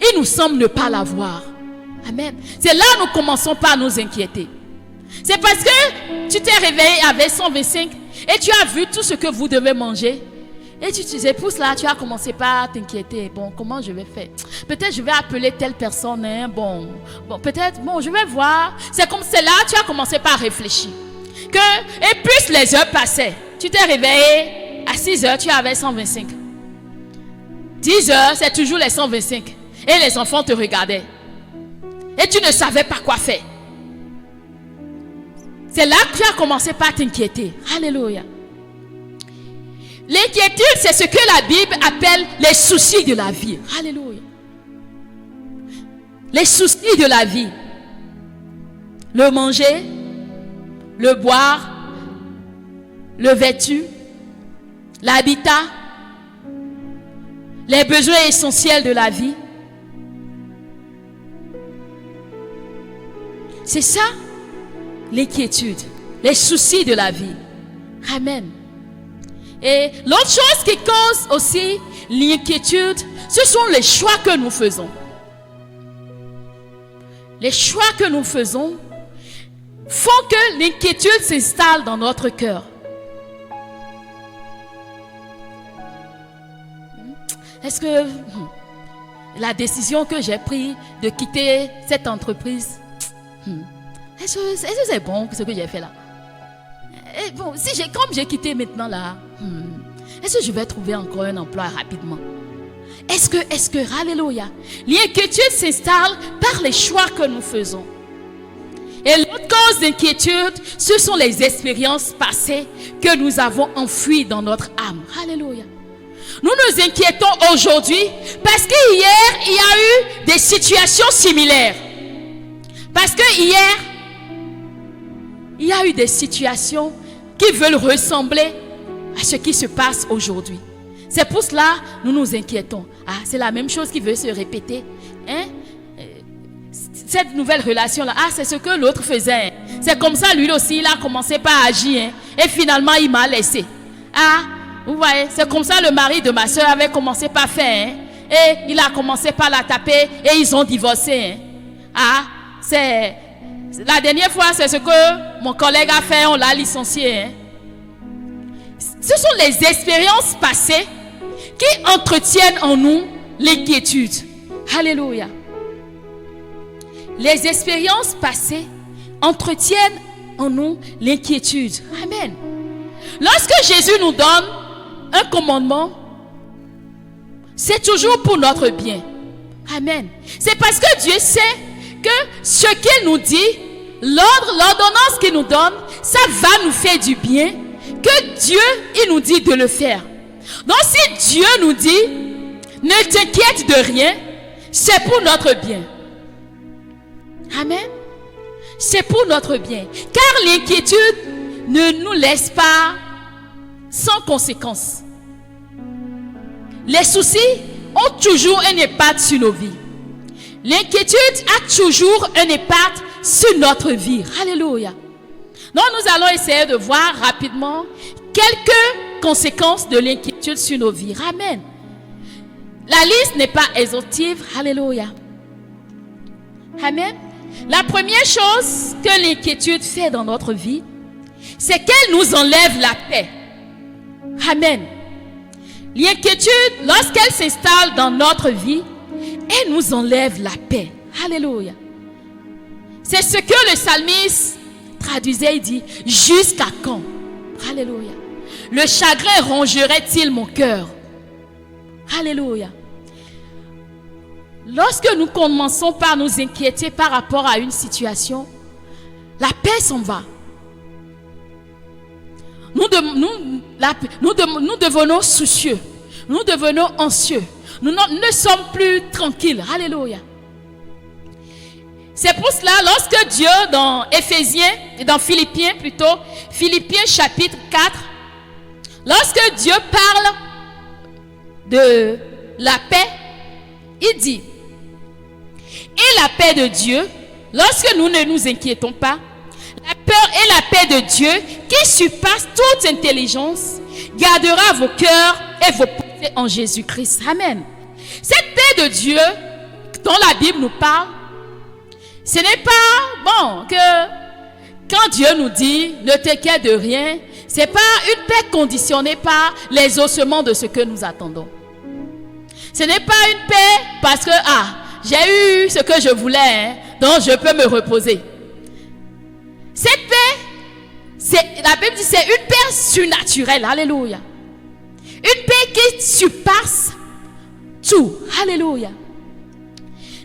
il nous semble ne pas l'avoir. Amen. C'est là que nous commençons par nous inquiéter. C'est parce que tu t'es réveillé avec 125 et tu as vu tout ce que vous devez manger. Et tu te pousse là, tu as commencé par t'inquiéter. Bon, comment je vais faire? Peut-être je vais appeler telle personne. Hein? Bon, peut-être, je vais voir. C'est comme c'est là, tu as commencé par réfléchir. Et plus les heures passaient, tu t'es réveillé à 6 heures, tu avais 125. 10 heures, c'est toujours les 125. Et les enfants te regardaient. Et tu ne savais pas quoi faire. C'est là que tu as commencé par t'inquiéter. Alléluia. L'inquiétude, c'est ce que la Bible appelle les soucis de la vie. Alléluia. Les soucis de la vie. Le manger, le boire, le vêtu, l'habitat, les besoins essentiels de la vie. C'est ça, l'inquiétude, les soucis de la vie. Amen. Et l'autre chose qui cause aussi l'inquiétude, ce sont les choix que nous faisons. Les choix que nous faisons font que l'inquiétude s'installe dans notre cœur. Est-ce que la décision que j'ai prise de quitter cette entreprise, est-ce que c'est bon ce que j'ai fait là? Et bon, comme j'ai quitté maintenant là, est-ce que je vais trouver encore un emploi rapidement? Est-ce que, alléluia, l'inquiétude s'installe par les choix que nous faisons. Et l'autre cause d'inquiétude, ce sont les expériences passées que nous avons enfouies dans notre âme. Alléluia. Nous nous inquiétons aujourd'hui parce qu'hier, il y a eu des situations similaires. Parce que hier, il y a eu des situations qui veulent ressembler à ce qui se passe aujourd'hui. C'est pour cela que nous nous inquiétons. Ah, c'est la même chose qui veut se répéter. Hein? Cette nouvelle relation-là, c'est ce que l'autre faisait. C'est comme ça, lui aussi, il a commencé par agir. Hein? Et finalement, il m'a laissé. Ah, vous voyez, c'est comme ça le mari de ma soeur avait commencé par faire. Hein? Et il a commencé par la taper et ils ont divorcé. Hein? Ah, c'est... La dernière fois, c'est ce que mon collègue a fait, on l'a licencié. Hein? Ce sont les expériences passées qui entretiennent en nous l'inquiétude. Alléluia. Les expériences passées entretiennent en nous l'inquiétude. Amen. Lorsque Jésus nous donne un commandement, c'est toujours pour notre bien. Amen. C'est parce que Dieu sait que ce qu'il nous dit, l'ordonnance qu'il nous donne, ça va nous faire du bien, que Dieu, il nous dit de le faire. Donc si Dieu nous dit, ne t'inquiète de rien, c'est pour notre bien. Amen. C'est pour notre bien. Car l'inquiétude ne nous laisse pas sans conséquence. Les soucis ont toujours un impact sur nos vies. L'inquiétude a toujours un impact sur notre vie. Alléluia. Donc nous allons essayer de voir rapidement quelques conséquences de l'inquiétude sur nos vies. Amen. La liste n'est pas exhaustive. Alléluia. Amen. La première chose que l'inquiétude fait dans notre vie, c'est qu'elle nous enlève la paix. Amen. L'inquiétude, lorsqu'elle s'installe dans notre vie, elle nous enlève la paix. Alléluia. C'est ce que le psalmiste traduisait, il dit, jusqu'à quand? Alléluia. Le chagrin rongerait-il mon cœur? Alléluia. Lorsque nous commençons par nous inquiéter par rapport à une situation, la paix s'en va. Nous devenons soucieux. Nous devenons anxieux. Nous ne sommes plus tranquilles. Alléluia. C'est pour cela, lorsque Dieu, dans Philippiens chapitre 4, lorsque Dieu parle de la paix, il dit, et la paix de Dieu, lorsque nous ne nous inquiétons pas, la peur et la paix de Dieu, qui surpasse toute intelligence, gardera vos cœurs et vos pensées en Jésus-Christ. Amen. Cette paix de Dieu, dont la Bible nous parle, ce n'est pas que quand Dieu nous dit ne t'inquiète de rien, ce n'est pas une paix conditionnée par les ossements de ce que nous attendons. Ce n'est pas une paix parce que j'ai eu ce que je voulais, donc je peux me reposer. Cette paix, la Bible dit, c'est une paix surnaturelle. Alléluia. Une paix qui surpasse tout. Alléluia.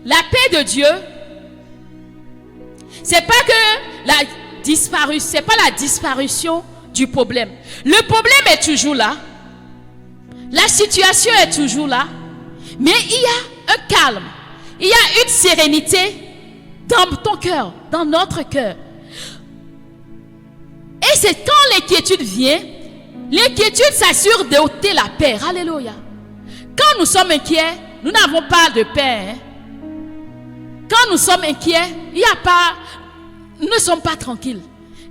La paix de Dieu, c'est pas la disparition du problème. Le problème est toujours là. La situation est toujours là. Mais il y a un calme. Il y a une sérénité dans ton cœur, dans notre cœur. Et c'est quand l'inquiétude vient, l'inquiétude s'assure d'ôter la paix. Alléluia. Quand nous sommes inquiets, nous n'avons pas de paix. Quand nous sommes inquiets, nous ne sommes pas tranquilles.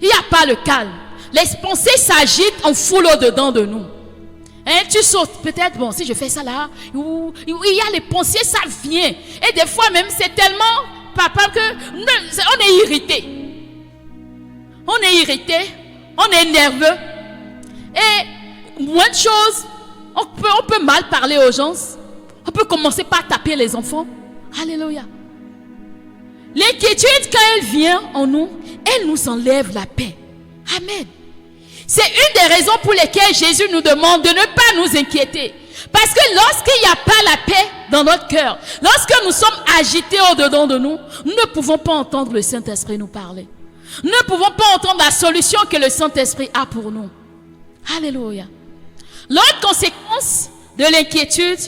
Il n'y a pas le calme. Les pensées s'agitent en foule au-dedans de nous. Tu sautes, peut-être, si je fais ça là, où il y a les pensées, ça vient. Et des fois même, c'est tellement palpable qu'on est irrité. On est irrité, on est nerveux. Et moins de choses, on peut mal parler aux gens. On peut commencer par taper les enfants. Alléluia. L'inquiétude, quand elle vient en nous, elle nous enlève la paix. Amen. C'est une des raisons pour lesquelles Jésus nous demande de ne pas nous inquiéter. Parce que lorsqu'il n'y a pas la paix dans notre cœur, lorsque nous sommes agités au-dedans de nous, nous ne pouvons pas entendre le Saint-Esprit nous parler. Nous ne pouvons pas entendre la solution que le Saint-Esprit a pour nous. Alléluia. L'autre conséquence de l'inquiétude,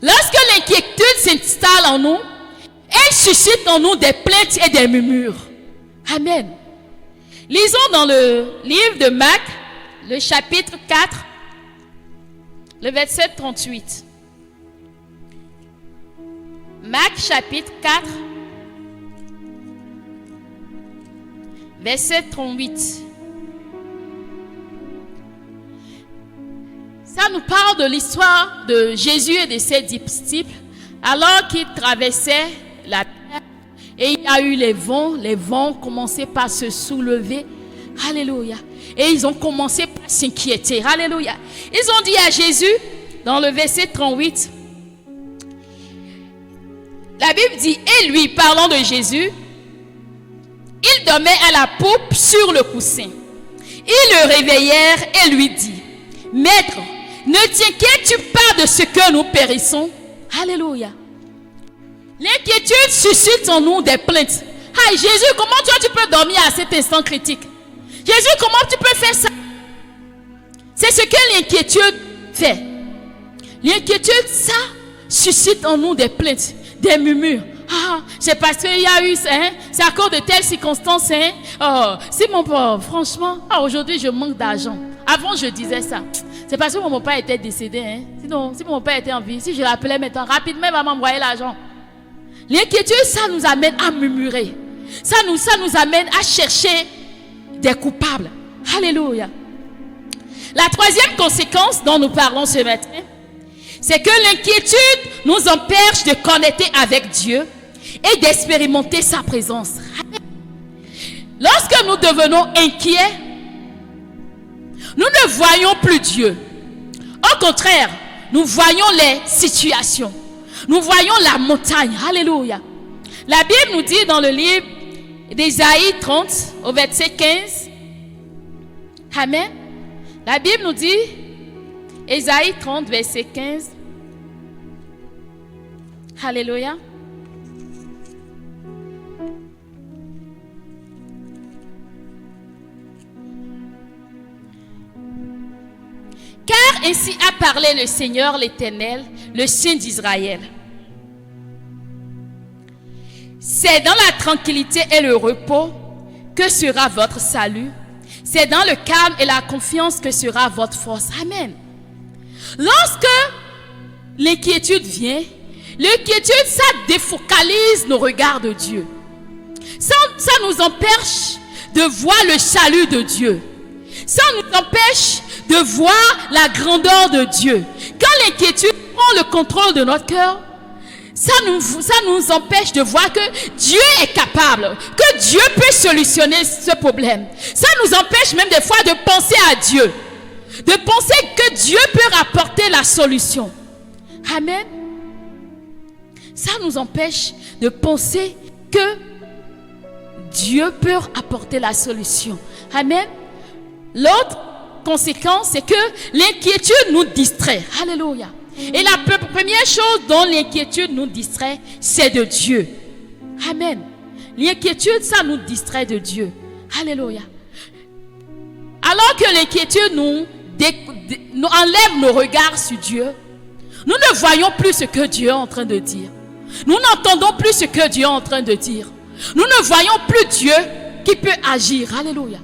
lorsque l'inquiétude s'installe en nous, elle suscite en nous des plaintes et des murmures. Amen. Lisons dans le livre de Marc, le chapitre 4, le verset 38. Marc, chapitre 4, verset 38. Ça nous parle de l'histoire de Jésus et de ses disciples alors qu'ils traversaient la terre. Et il y a eu les vents commençaient par se soulever. Alléluia. Et ils ont commencé par s'inquiéter. Alléluia. Ils ont dit à Jésus, dans le verset 38, la Bible dit, et lui, parlant de Jésus, il dormait à la poupe sur le coussin. Ils le réveillèrent et lui dit, Maître, ne t'inquiètes-tu pas de ce que nous périssons? Alléluia. L'inquiétude suscite en nous des plaintes. Hey, Jésus, comment toi tu peux dormir à cet instant critique? Jésus, comment tu peux faire ça? C'est ce que l'inquiétude fait. L'inquiétude, ça suscite en nous des plaintes, des murmures. Ah, c'est parce qu'il y a eu, hein, c'est à cause de telles circonstances. Hein. Oh, si mon père, franchement, aujourd'hui je manque d'argent. Avant je disais ça. C'est parce que mon père était décédé. Hein. Sinon, si mon père était en vie, si je l'appelais maintenant, rapidement, maman m'envoyait l'argent. L'inquiétude, ça nous amène à murmurer. Ça nous amène à chercher des coupables. Alléluia. La troisième conséquence dont nous parlons ce matin, c'est que l'inquiétude nous empêche de connecter avec Dieu et d'expérimenter sa présence. Lorsque nous devenons inquiets, nous ne voyons plus Dieu. Au contraire, nous voyons les situations. Nous voyons la montagne. Alléluia. La Bible nous dit dans le livre d'Ésaïe 30, au verset 15. Amen. La Bible nous dit, Ésaïe 30, verset 15. Alléluia. Car ainsi a parlé le Seigneur l'Éternel, le Saint d'Israël. C'est dans la tranquillité et le repos que sera votre salut. C'est dans le calme et la confiance que sera votre force. Amen. Lorsque l'inquiétude vient, l'inquiétude, ça défocalise nos regards de Dieu. Ça nous empêche de voir le salut de Dieu. Ça nous empêche de voir la grandeur de Dieu. Quand l'inquiétude prend le contrôle de notre cœur, ça nous empêche de voir que Dieu est capable, que Dieu peut solutionner ce problème. Ça nous empêche même des fois de penser à Dieu, de penser que Dieu peut rapporter la solution. Amen. Ça nous empêche de penser que Dieu peut apporter la solution. Amen. L'autre conséquence, c'est que l'inquiétude nous distrait. Alléluia. Et la première chose dont l'inquiétude nous distrait, c'est de Dieu. Amen. L'inquiétude, ça nous distrait de Dieu. Alléluia. Alors que l'inquiétude nous enlève nos regards sur Dieu, nous ne voyons plus ce que Dieu est en train de dire. Nous n'entendons plus ce que Dieu est en train de dire. Nous ne voyons plus Dieu qui peut agir. Alléluia.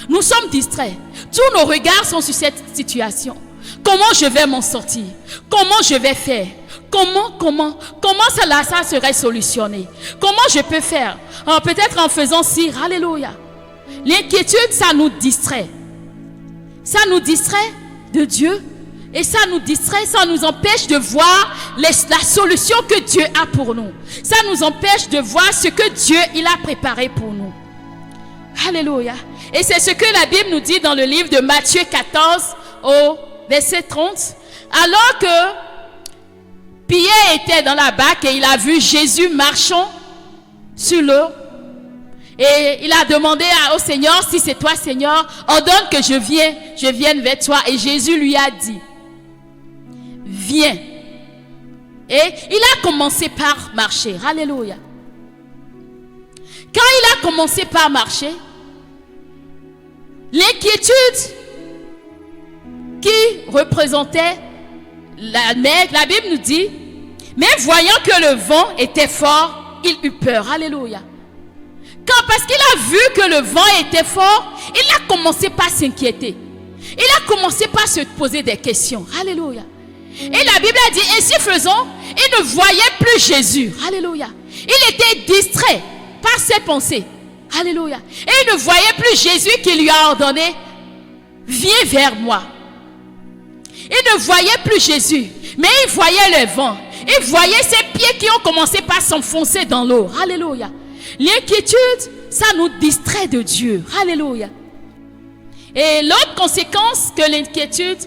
Nous sommes distraits. Tous nos regards sont sur cette situation. Comment je vais m'en sortir? Comment je vais faire? Comment ça serait solutionné? Comment je peux faire? Peut-être en faisant ci. Alléluia. L'inquiétude, ça nous distrait. Ça nous distrait de Dieu. Et ça nous distrait, ça nous empêche de voir la solution que Dieu a pour nous. Ça nous empêche de voir ce que Dieu il a préparé pour nous. Alléluia. Et c'est ce que la Bible nous dit dans le livre de Matthieu 14 au verset 30. Alors que Pierre était dans la barque et il a vu Jésus marchant sur l'eau. Et il a demandé au Seigneur, si c'est toi Seigneur, ordonne que je vienne vers toi. Et Jésus lui a dit, viens. Et il a commencé par marcher. Alléluia. Quand il a commencé par marcher, l'inquiétude qui représentait la mer, la Bible nous dit, mais voyant que le vent était fort, il eut peur. Alléluia. Parce qu'il a vu que le vent était fort, il a commencé par s'inquiéter. Il a commencé par se poser des questions. Alléluia. Et la Bible a dit, ainsi faisant, il ne voyait plus Jésus. Alléluia. Il était distrait par ses pensées. Alléluia. Et il ne voyait plus Jésus qui lui a ordonné, viens vers moi. Il ne voyait plus Jésus, mais il voyait le vent. Il voyait ses pieds qui ont commencé par s'enfoncer dans l'eau. Alléluia. L'inquiétude, ça nous distrait de Dieu. Alléluia. Et l'autre conséquence que l'inquiétude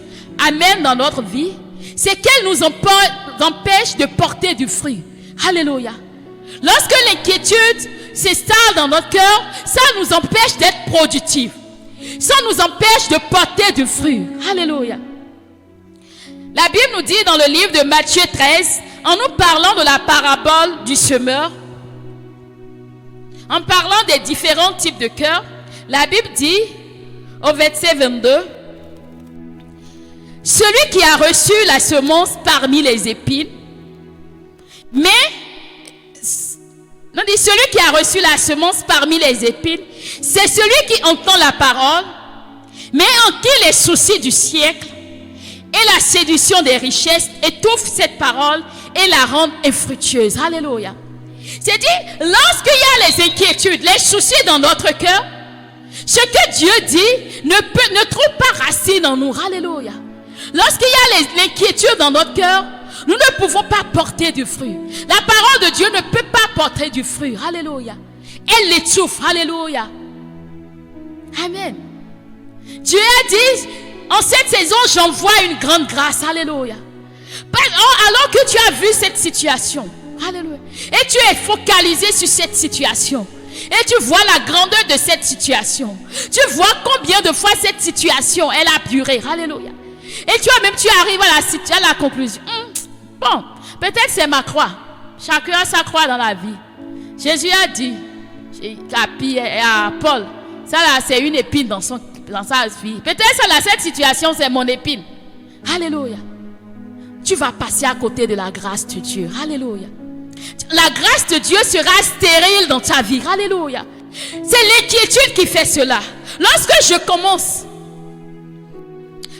amène dans notre vie, c'est qu'elle nous empêche de porter du fruit. Alléluia. Lorsque l'inquiétude s'installe dans notre cœur, ça nous empêche d'être productifs. Ça nous empêche de porter du fruit. Alléluia. La Bible nous dit dans le livre de Matthieu 13, en nous parlant de la parabole du semeur, en parlant des différents types de cœurs, la Bible dit au verset 22, celui qui a reçu la semence parmi les épines, celui qui a reçu la semence parmi les épines, c'est celui qui entend la parole, mais en qui les soucis du siècle et la séduction des richesses étouffent cette parole et la rendent infructueuse. Alléluia. C'est-à-dire, lorsqu'il y a les inquiétudes, les soucis dans notre cœur, ce que Dieu dit ne trouve pas racine en nous. Alléluia. Lorsqu'il y a l'inquiétude dans notre cœur, nous ne pouvons pas porter du fruit. La parole de Dieu ne peut pas porter du fruit. Alléluia. Elle l'étouffe. Alléluia. Amen. Dieu a dit, en cette saison, j'envoie une grande grâce. Alléluia. Alors que tu as vu cette situation, alléluia, et tu es focalisé sur cette situation, et tu vois la grandeur de cette situation, tu vois combien de fois cette situation, elle a duré. Alléluia. Et tu arrives à la conclusion. Bon, peut-être c'est ma croix. Chacun a sa croix dans la vie. Jésus a dit à Paul, ça là c'est une épine dans sa vie. Peut-être cette situation c'est mon épine. Alléluia. Tu vas passer à côté de la grâce de Dieu. Alléluia. La grâce de Dieu sera stérile dans ta vie. Alléluia. C'est l'inquiétude qui fait cela. Lorsque je commence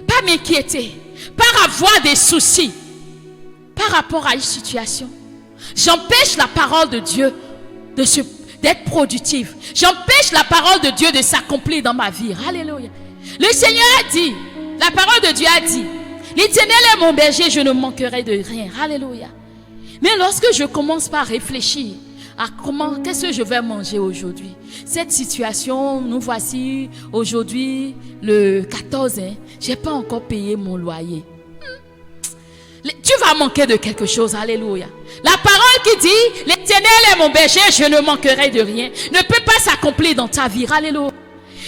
pas m'inquiéter, par avoir des soucis par rapport à une situation, j'empêche la parole de Dieu d'être productive. J'empêche la parole de Dieu de s'accomplir dans ma vie. Alléluia. Le Seigneur a dit, la parole de Dieu a dit, l'Éternel est mon berger, je ne manquerai de rien. Alléluia. Mais lorsque je commence par réfléchir à qu'est-ce que je vais manger aujourd'hui, cette situation, nous voici aujourd'hui le 14, je n'ai pas encore payé mon loyer. Tu vas manquer de quelque chose. Alléluia. La parole qui dit, l'Éternel est mon berger, je ne manquerai de rien, ne peut pas s'accomplir dans ta vie. Alléluia.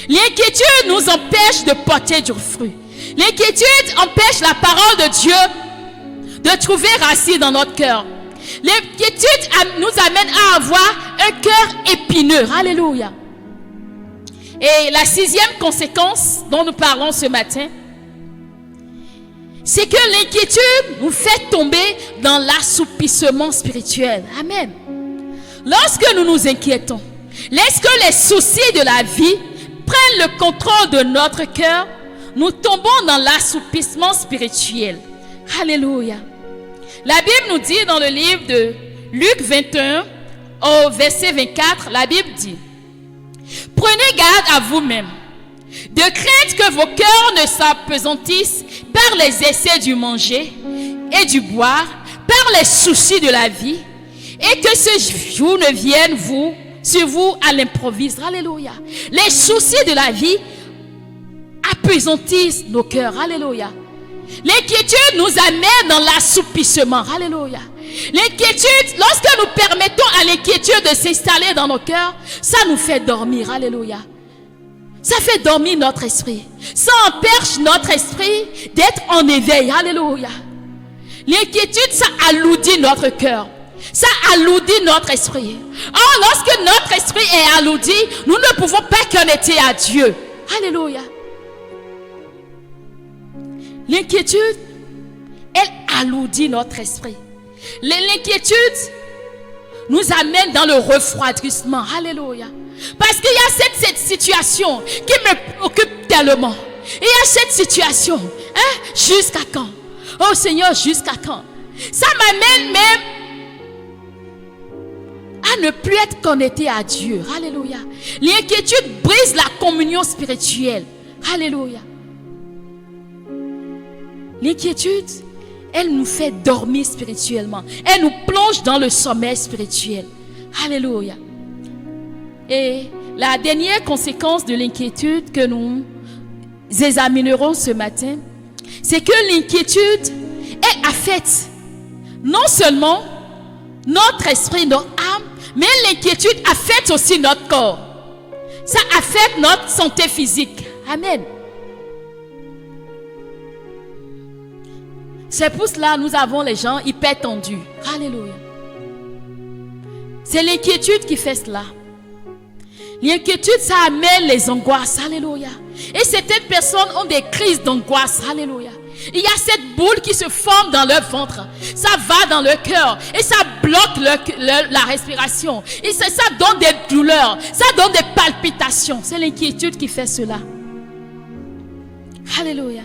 L'inquiétude nous empêche de porter du fruit. L'inquiétude empêche la parole de Dieu de trouver racine dans notre cœur. L'inquiétude nous amène à avoir un cœur épineux. Alléluia. Et la 6e conséquence dont nous parlons ce matin, c'est que l'inquiétude nous fait tomber dans l'assoupissement spirituel. Amen. Lorsque nous nous inquiétons, lorsque les soucis de la vie prennent le contrôle de notre cœur, nous tombons dans l'assoupissement spirituel. Alléluia. La Bible nous dit dans le livre de Luc 21, au verset 24, la Bible dit, « Prenez garde à vous-même, de crainte que vos cœurs ne s'apesantissent par les essais du manger et du boire, par les soucis de la vie, et que ce jour ne vienne sur vous à l'improviste. » Alléluia. Les soucis de la vie apesantissent nos cœurs. Alléluia. L'inquiétude nous amène dans l'assoupissement. Alléluia. L'inquiétude, lorsque nous permettons à l'inquiétude de s'installer dans nos cœurs, ça nous fait dormir. Alléluia. Ça fait dormir notre esprit. Ça empêche notre esprit d'être en éveil. Alléluia. L'inquiétude, ça alourdit notre cœur. Ça alourdit notre esprit. Or, lorsque notre esprit est alourdi, nous ne pouvons pas connecter à Dieu. Alléluia. L'inquiétude, elle alourdit notre esprit. L'inquiétude nous amène dans le refroidissement. Alléluia. Parce qu'il y a cette situation qui me préoccupe tellement. Il y a cette situation. Jusqu'à quand? Oh Seigneur, jusqu'à quand? Ça m'amène même à ne plus être connecté à Dieu. Alléluia. L'inquiétude brise la communion spirituelle. Alléluia. L'inquiétude, elle nous fait dormir spirituellement. Elle nous plonge dans le sommeil spirituel. Alléluia. Et la dernière conséquence de l'inquiétude que nous examinerons ce matin, c'est que l'inquiétude est affecte non seulement notre esprit, notre âme, mais l'inquiétude affecte aussi notre corps. Ça affecte notre santé physique. Amen. C'est pour cela que nous avons les gens hyper tendus. Alléluia. C'est l'inquiétude qui fait cela. L'inquiétude, ça amène les angoisses. Alléluia. Et certaines personnes ont des crises d'angoisse. Alléluia. Il y a cette boule qui se forme dans leur ventre. Ça va dans le cœur. Et ça bloque la respiration. Et ça donne des douleurs. Ça donne des palpitations. C'est l'inquiétude qui fait cela. Alléluia.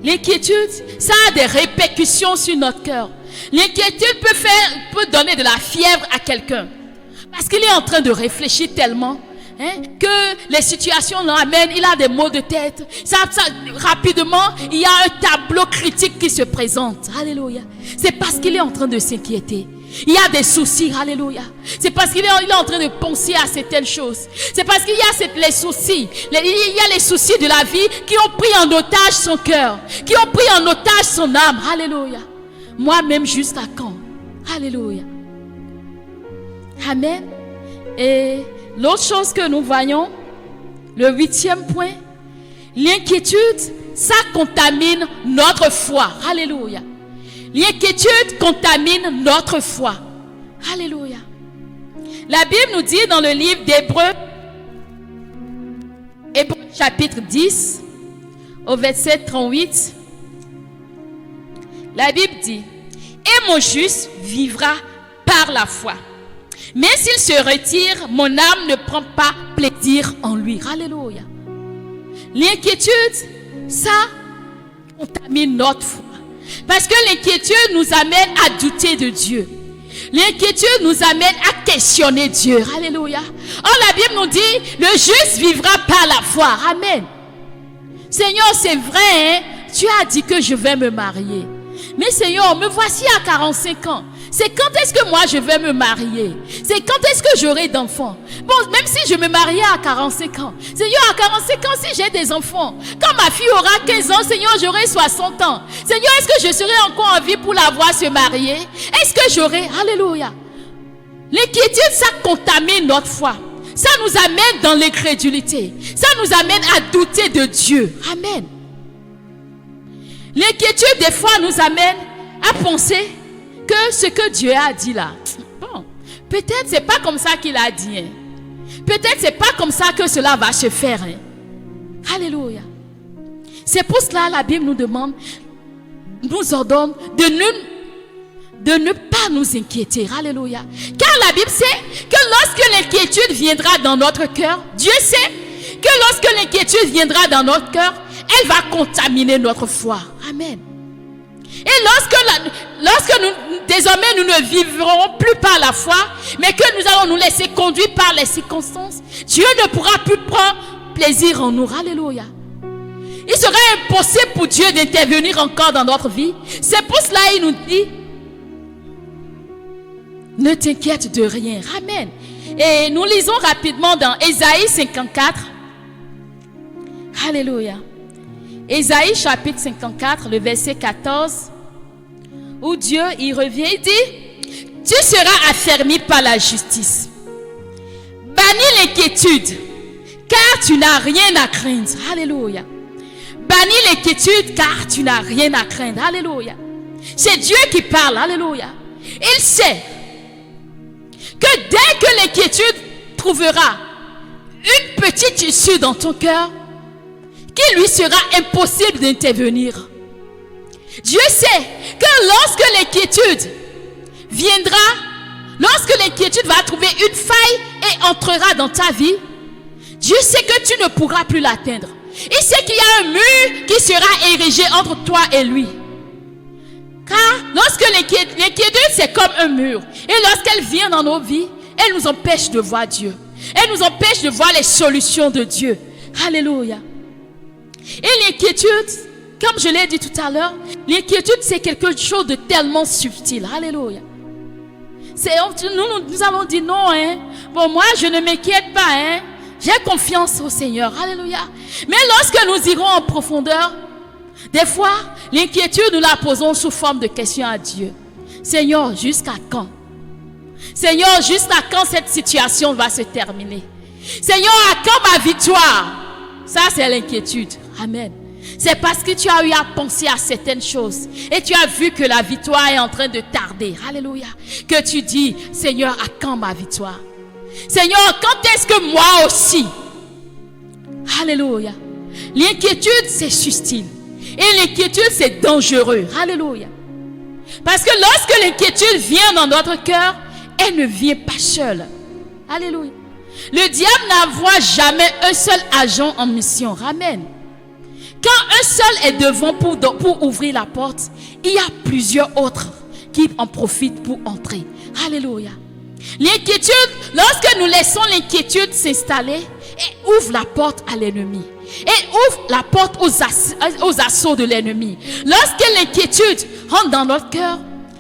L'inquiétude, ça a des répercussions sur notre cœur. L'inquiétude peut donner de la fièvre à quelqu'un. Parce qu'il est en train de réfléchir tellement que les situations l'amènent, il a des maux de tête. Rapidement, il y a un tableau critique qui se présente. Alléluia. C'est parce qu'il est en train de s'inquiéter. Il y a des soucis, alléluia. C'est parce qu'il est en train de penser à certaines choses. C'est parce qu'il y a les soucis. Il y a les soucis de la vie qui ont pris en otage son cœur, qui ont pris en otage son âme. Alléluia. Moi-même, jusqu'à quand? Alléluia. Amen. Et l'autre chose que nous voyons, le 8e point, l'inquiétude, ça contamine notre foi. Alléluia. L'inquiétude contamine notre foi. Alléluia. La Bible nous dit dans le livre d'Hébreux, Hébreux chapitre 10, au verset 38, la Bible dit: et mon juste vivra par la foi. Mais s'il se retire, mon âme ne prend pas plaisir en lui. Alléluia. L'inquiétude, ça contamine notre foi. Parce que l'inquiétude nous amène à douter de Dieu. L'inquiétude nous amène à questionner Dieu. Alléluia. Or la Bible nous dit, le juste vivra par la foi. Amen. Seigneur, c'est vrai, tu as dit que je vais me marier. Mais Seigneur, me voici à 45 ans. C'est quand est-ce que moi je vais me marier? C'est quand est-ce que j'aurai d'enfants? Bon, même si je me mariais à 45 ans. Seigneur, à 45 ans, si j'ai des enfants, quand ma fille aura 15 ans, Seigneur, j'aurai 60 ans. Seigneur, est-ce que je serai encore en vie pour la voir se marier? Est-ce que j'aurai? Alléluia. L'inquiétude, ça contamine notre foi. Ça nous amène dans l'incrédulité. Ça nous amène à douter de Dieu. Amen. L'inquiétude, des fois, nous amène à penser que ce que Dieu a dit là, bon, peut-être c'est pas comme ça qu'il a dit. Hein. Peut-être c'est pas comme ça que cela va se faire. Hein. Alléluia. C'est pour cela la Bible nous demande, nous ordonne de ne pas nous inquiéter. Alléluia. Car la Bible sait que lorsque l'inquiétude viendra dans notre cœur, Dieu sait que lorsque l'inquiétude viendra dans notre cœur, elle va contaminer notre foi. Amen. Et lorsque désormais nous ne vivrons plus par la foi, mais que nous allons nous laisser conduire par les circonstances, Dieu ne pourra plus prendre plaisir en nous. Alléluia. Il serait impossible pour Dieu d'intervenir encore dans notre vie. C'est pour cela qu'il nous dit, ne t'inquiète de rien. Amen. Et nous lisons rapidement dans Ésaïe 54. Alléluia. Ésaïe chapitre 54, le verset 14, où Dieu y revient, il dit: tu seras affermi par la justice. Bannis l'inquiétude, car tu n'as rien à craindre. Alléluia. Bannis l'inquiétude, car tu n'as rien à craindre. Alléluia. C'est Dieu qui parle. Alléluia. Il sait que dès que l'inquiétude trouvera une petite issue dans ton cœur, qu'il lui sera impossible d'intervenir. Dieu sait que lorsque l'inquiétude viendra, lorsque l'inquiétude va trouver une faille et entrera dans ta vie, Dieu sait que tu ne pourras plus l'atteindre. Il sait qu'il y a un mur qui sera érigé entre toi et lui. Car lorsque l'inquiétude, c'est comme un mur. Et lorsqu'elle vient dans nos vies, elle nous empêche de voir Dieu. Elle nous empêche de voir les solutions de Dieu. Alléluia. Et l'inquiétude, comme je l'ai dit tout à l'heure, l'inquiétude c'est quelque chose de tellement subtil. Alléluia. Nous allons dire non, hein. Bon, moi je ne m'inquiète pas, hein. j'ai confiance au Seigneur. Alléluia. Mais lorsque nous irons en profondeur, des fois, l'inquiétude, nous la posons sous forme de question à Dieu. Seigneur, jusqu'à quand? Seigneur, jusqu'à quand cette situation va se terminer? Seigneur, à quand ma victoire? Ça, c'est l'inquiétude. Amen. C'est parce que tu as eu à penser à certaines choses et tu as vu que la victoire est en train de tarder. Alléluia. Que tu dis, Seigneur, à quand ma victoire? Seigneur, quand est-ce que moi aussi? Alléluia. L'inquiétude, c'est subtil. Et l'inquiétude, c'est dangereux. Alléluia. Parce que lorsque l'inquiétude vient dans notre cœur, elle ne vient pas seule. Alléluia. Le diable n'envoie jamais un seul agent en mission. Amen. Quand un seul est devant pour ouvrir la porte, il y a plusieurs autres qui en profitent pour entrer. Alléluia. L'inquiétude, lorsque nous laissons l'inquiétude s'installer, elle ouvre la porte à l'ennemi. Et ouvre la porte aux assauts de l'ennemi. Lorsque l'inquiétude rentre dans notre cœur,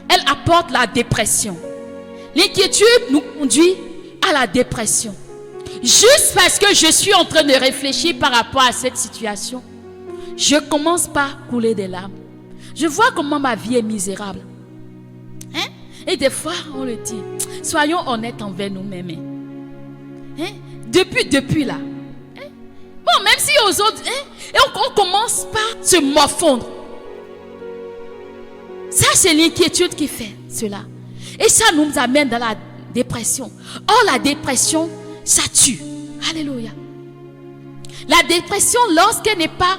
elle apporte la dépression. L'inquiétude nous conduit à la dépression. Juste parce que je suis en train de réfléchir par rapport à cette situation, je commence par couler des larmes. Je vois comment ma vie est misérable. Hein? Et des fois, on le dit, soyons honnêtes envers nous-mêmes. Hein? Depuis là. Hein? Bon, même si aux autres, hein? Et on commence par se morfondre. Ça, c'est l'inquiétude qui fait cela. Et ça nous amène dans la dépression. Or, la dépression, ça tue. Alléluia. La dépression, lorsqu'elle n'est pas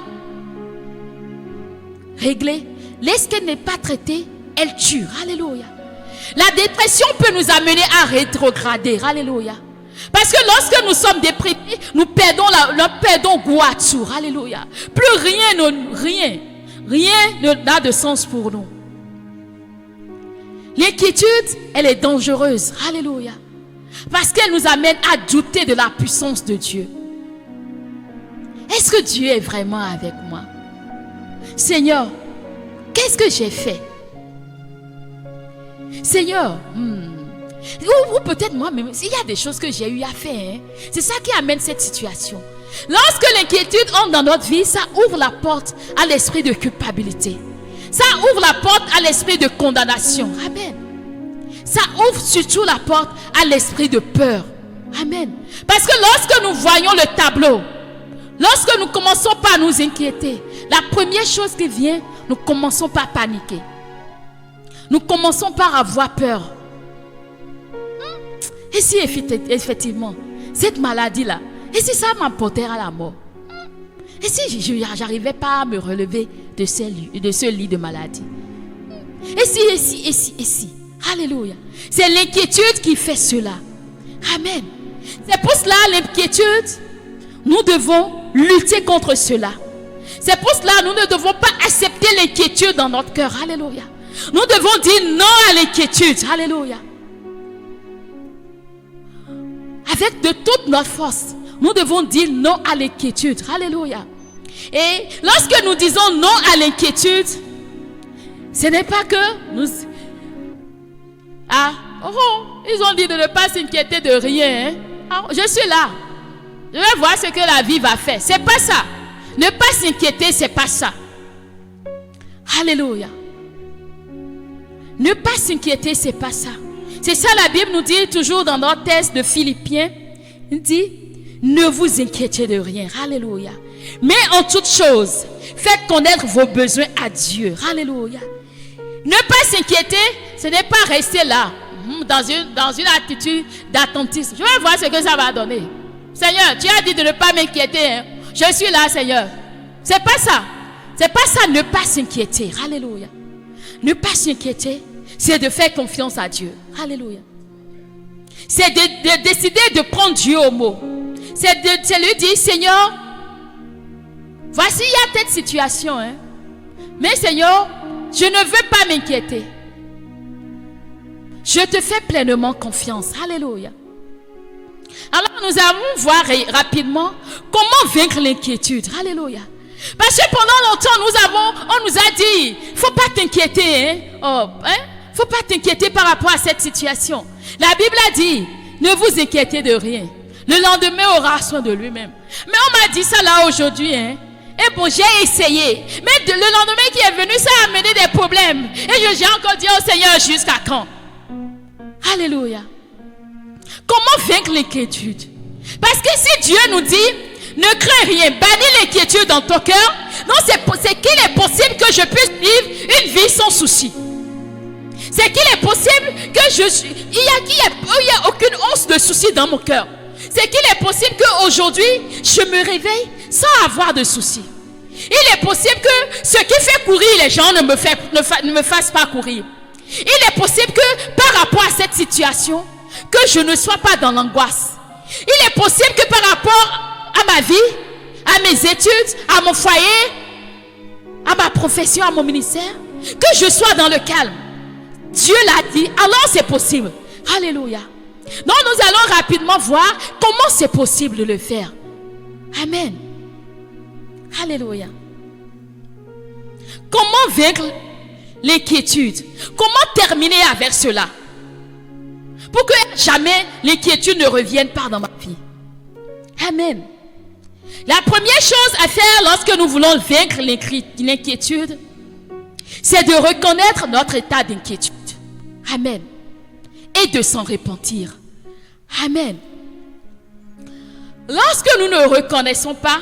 réglée, lorsqu'elle n'est pas traitée, elle tue. Alléluia. La dépression peut nous amener à rétrograder. Alléluia. Parce que lorsque nous sommes déprimés, nous perdons goût à tout. Alléluia. Plus rien n'a de sens pour nous. L'inquiétude, elle est dangereuse. Alléluia. Parce qu'elle nous amène à douter de la puissance de Dieu. Est-ce que Dieu est vraiment avec moi? Seigneur, qu'est-ce que j'ai fait? Seigneur, ou peut-être moi-même, il y a des choses que j'ai eu à faire. Hein? C'est ça qui amène cette situation. Lorsque l'inquiétude entre dans notre vie, ça ouvre la porte à l'esprit de culpabilité. Ça ouvre la porte à l'esprit de condamnation. Amen. Ça ouvre surtout la porte à l'esprit de peur. Amen. Parce que lorsque nous voyons le tableau, lorsque nous commençons par nous inquiéter, la première chose qui vient, nous commençons par paniquer. Nous commençons par avoir peur. Et si effectivement, cette maladie-là, et si ça m'emportait à la mort? Et si je n'arrivais pas à me relever de ce lit de maladie? Et si. Alléluia. C'est l'inquiétude qui fait cela. Amen. C'est pour cela, l'inquiétude, nous devons lutter contre cela. C'est pour cela, nous ne devons pas accepter l'inquiétude dans notre cœur. Alléluia. Nous devons dire non à l'inquiétude. Alléluia. Avec de toute notre force, nous devons dire non à l'inquiétude. Alléluia. Et lorsque nous disons non à l'inquiétude, ce n'est pas que nous... ils ont dit de ne pas s'inquiéter de rien. Hein? Je suis là. Je vais voir ce que la vie va faire. C'est pas ça. Ne pas s'inquiéter, c'est pas ça. Alléluia. Ne pas s'inquiéter, c'est pas ça. C'est ça la Bible nous dit toujours dans notre texte de Philippiens. Il dit, ne vous inquiétez de rien. Alléluia. Mais en toute chose, faites connaître vos besoins à Dieu. Alléluia. Ne pas s'inquiéter, ce n'est pas rester là, dans une attitude d'attentisme. Je vais voir ce que ça va donner. Seigneur, tu as dit de ne pas m'inquiéter. Hein? Je suis là, Seigneur. C'est pas ça. C'est pas ça, ne pas s'inquiéter. Alléluia. Ne pas s'inquiéter, c'est de faire confiance à Dieu. Alléluia. C'est de décider de prendre Dieu au mot. C'est lui dire, Seigneur, voici, il y a telle situation. Hein? Mais Seigneur, je ne veux pas m'inquiéter. Je te fais pleinement confiance. Alléluia. Alors nous allons voir rapidement comment vaincre l'inquiétude. Alléluia. Parce que pendant longtemps, on nous a dit, il ne faut pas t'inquiéter. Faut pas t'inquiéter par rapport à cette situation. La Bible a dit, ne vous inquiétez de rien. Le lendemain aura soin de lui-même. Mais on m'a dit ça là aujourd'hui, hein. Et bon, j'ai essayé. Mais le lendemain qui est venu, ça a amené des problèmes. Et j'ai encore dit au Seigneur, jusqu'à quand? Alléluia. Comment vaincre l'inquiétude? Parce que si Dieu nous dit, ne crains rien, bannis l'inquiétude dans ton cœur, non, c'est qu'il est possible que je puisse vivre une vie sans souci. C'est qu'il est possible que il y a aucune once de souci dans mon cœur. C'est qu'il est possible qu'aujourd'hui, je me réveille sans avoir de soucis. Il est possible que ce qui fait courir les gens ne me fasse pas courir. Il est possible que par rapport à cette situation, que je ne sois pas dans l'angoisse. Il est possible que par rapport à ma vie, à mes études, à mon foyer, à ma profession, à mon ministère, que je sois dans le calme. Dieu l'a dit, alors c'est possible. Alléluia. Donc nous allons rapidement voir comment c'est possible de le faire. Amen. Alléluia. Comment vaincre l'inquiétude? Comment terminer avec cela? Pour que jamais l'inquiétude ne revienne pas dans ma vie. Amen. La première chose à faire lorsque nous voulons vaincre l'inquiétude, c'est de reconnaître notre état d'inquiétude. Amen. Et de s'en repentir. Amen. Lorsque nous ne reconnaissons pas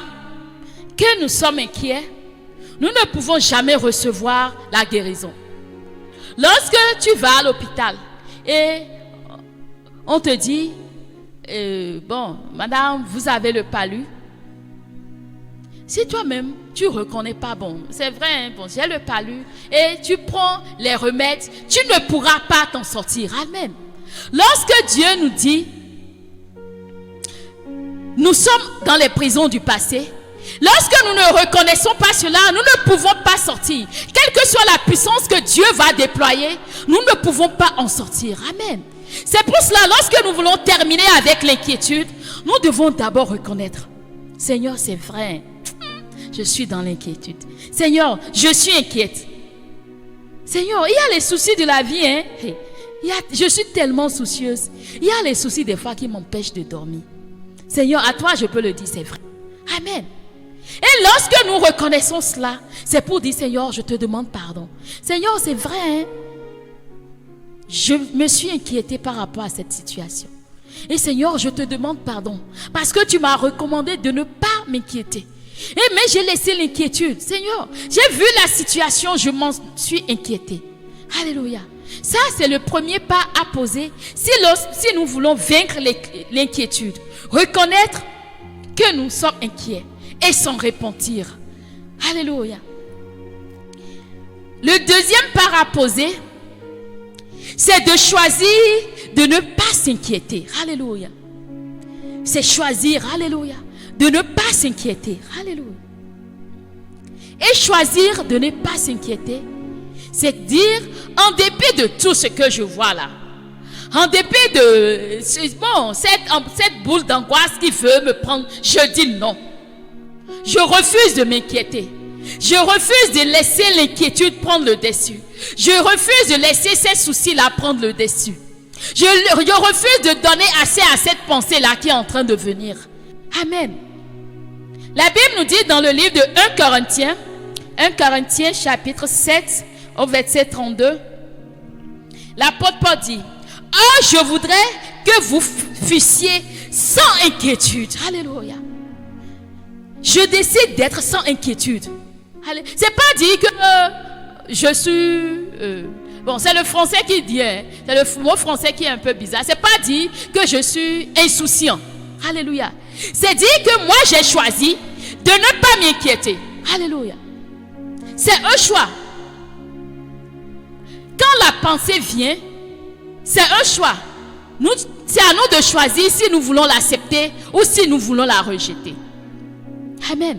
que nous sommes inquiets, nous ne pouvons jamais recevoir la guérison. Lorsque tu vas à l'hôpital et on te dit, bon, madame, vous avez le palu. Si toi-même, tu ne reconnais pas, bon, c'est vrai, bon, j'ai le palu, et tu prends les remèdes, tu ne pourras pas t'en sortir. Amen. Lorsque Dieu nous dit, nous sommes dans les prisons du passé, lorsque nous ne reconnaissons pas cela, nous ne pouvons pas sortir. Quelle que soit la puissance que Dieu va déployer, nous ne pouvons pas en sortir. Amen. C'est pour cela, lorsque nous voulons terminer avec l'inquiétude, nous devons d'abord reconnaître, Seigneur, c'est vrai, je suis dans l'inquiétude. Seigneur, je suis inquiète. Seigneur, il y a les soucis de la vie, hein. Je suis tellement soucieuse. Il y a les soucis des fois qui m'empêchent de dormir. Seigneur, à toi je peux le dire, c'est vrai. Amen. Et lorsque nous reconnaissons cela, c'est pour dire, Seigneur, je te demande pardon. Seigneur, c'est vrai, hein? Je me suis inquiétée par rapport à cette situation. Et Seigneur, je te demande pardon. Parce que tu m'as recommandé de ne pas m'inquiéter. Mais j'ai laissé l'inquiétude. Seigneur, j'ai vu la situation, je m'en suis inquiétée. Alléluia. Ça, c'est le premier pas à poser si nous voulons vaincre l'inquiétude. Reconnaître que nous sommes inquiets et s'en repentir. Alléluia. Le deuxième pas à poser, c'est de choisir de ne pas s'inquiéter. Alléluia. C'est choisir, alléluia, de ne pas s'inquiéter. Alléluia. Et choisir de ne pas s'inquiéter, c'est dire, en dépit de tout ce que je vois là, en dépit de cette boule d'angoisse qui veut me prendre, je dis non. Je refuse de m'inquiéter. Je refuse de laisser l'inquiétude prendre le dessus. Je refuse de laisser ces soucis-là prendre le dessus. Je refuse de donner assez à cette pensée-là qui est en train de venir. Amen. La Bible nous dit dans le livre de 1 Corinthiens chapitre 7 au verset 32, l'apôtre Paul dit, « Oh, je voudrais que vous fussiez sans inquiétude. » Alléluia. Je décide d'être sans inquiétude. C'est pas dit que je suis... bon, c'est le français qui dit, hein, c'est le mot français qui est un peu bizarre. C'est pas dit que je suis insouciant. Alléluia. C'est dit que moi j'ai choisi de ne pas m'inquiéter. Alléluia. C'est un choix. Quand la pensée vient, c'est un choix. C'est à nous de choisir si nous voulons l'accepter ou si nous voulons la rejeter. Amen.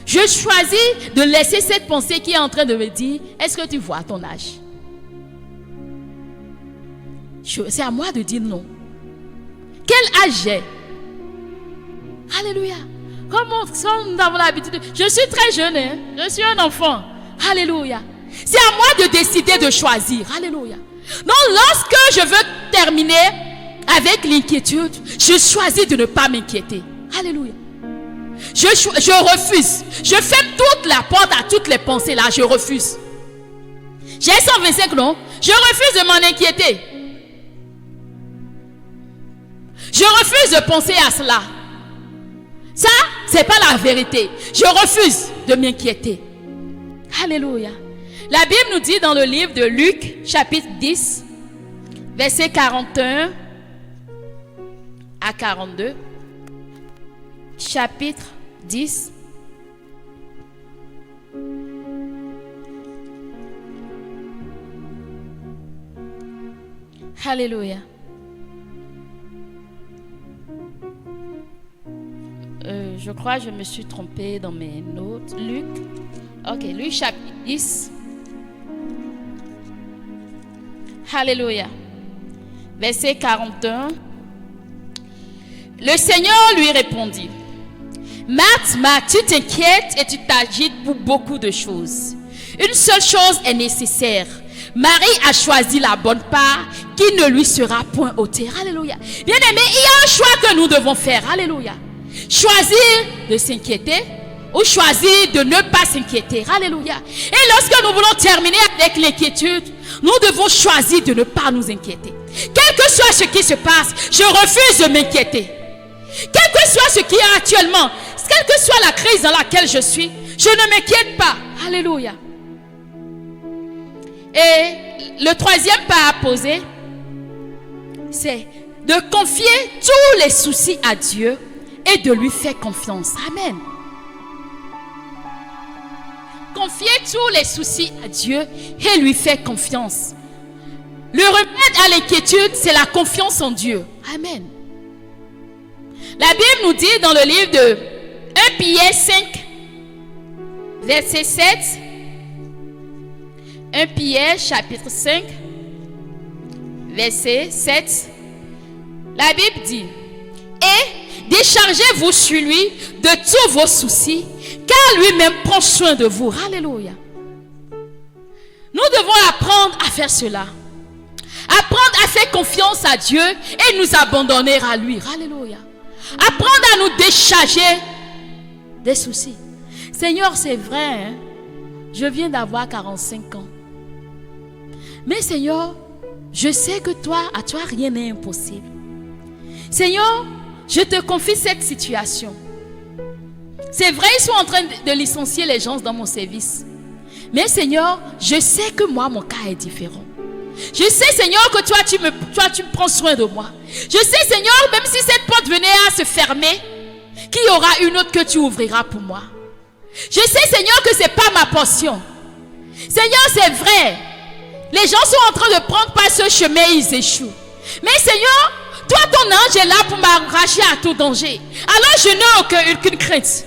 Je choisis de laisser cette pensée qui est en train de me dire, est-ce que tu vois ton âge? C'est à moi de dire non. Quel âge j'ai? Alléluia. Comme nous avons l'habitude, je suis très jeune, hein? Je suis un enfant. Alléluia. C'est à moi de décider de choisir. Alléluia. Donc lorsque je veux terminer avec l'inquiétude, je choisis de ne pas m'inquiéter. Alléluia. Je refuse. Je ferme toute la porte à toutes les pensées là. Je refuse. J'ai 125 non. Je refuse de m'en inquiéter. Je refuse de penser à cela. Ça, c'est pas la vérité. Je refuse de m'inquiéter. Alléluia. La Bible nous dit dans le livre de Luc, chapitre 10, verset 41 à 42. Chapitre 10. Alléluia. Je crois que je me suis trompée dans mes notes. Luc. Ok, Luc chapitre 10. Alléluia. Verset 41. Le Seigneur lui répondit: Marthe, Marthe, tu t'inquiètes et tu t'agites pour beaucoup de choses. Une seule chose est nécessaire. Marie a choisi la bonne part qui ne lui sera point ôtée. Alléluia. Bien-aimés, il y a un choix que nous devons faire. Alléluia. Choisir de s'inquiéter ou choisir de ne pas s'inquiéter. Alléluia. Et lorsque nous voulons terminer avec l'inquiétude, nous devons choisir de ne pas nous inquiéter. Quel que soit ce qui se passe, je refuse de m'inquiéter. Quel que soit ce qui est actuellement, quelle que soit la crise dans laquelle je suis, je ne m'inquiète pas. Alléluia. Et le troisième pas à poser, c'est de confier tous les soucis à Dieu et de lui faire confiance. Amen. Confier tous les soucis à Dieu et lui faire confiance. Le remède à l'inquiétude, c'est la confiance en Dieu. Amen. La Bible nous dit dans le livre de 1 Pierre 5, verset 7, 1 Pierre chapitre 5, verset 7, la Bible dit: Et déchargez-vous sur lui de tous vos soucis, car lui-même prend soin de vous. Alléluia. Nous devons apprendre à faire cela. Apprendre à faire confiance à Dieu et nous abandonner à lui. Alléluia. Apprendre à nous décharger des soucis. Seigneur, c'est vrai, hein? Je viens d'avoir 45 ans. Mais Seigneur, je sais que à toi, rien n'est impossible. Seigneur, je te confie cette situation. C'est vrai, ils sont en train de licencier les gens dans mon service. Mais Seigneur, je sais que moi, mon cas est différent. Je sais, Seigneur, que toi, tu prends soin de moi. Je sais, Seigneur, même si cette porte venait à se fermer, qu'il y aura une autre que tu ouvriras pour moi. Je sais, Seigneur, que ce n'est pas ma portion. Seigneur, c'est vrai. Les gens sont en train de prendre par ce chemin et ils échouent. Mais Seigneur, toi, ton ange est là pour m'arracher à tout danger. Alors, je n'ai aucune crainte.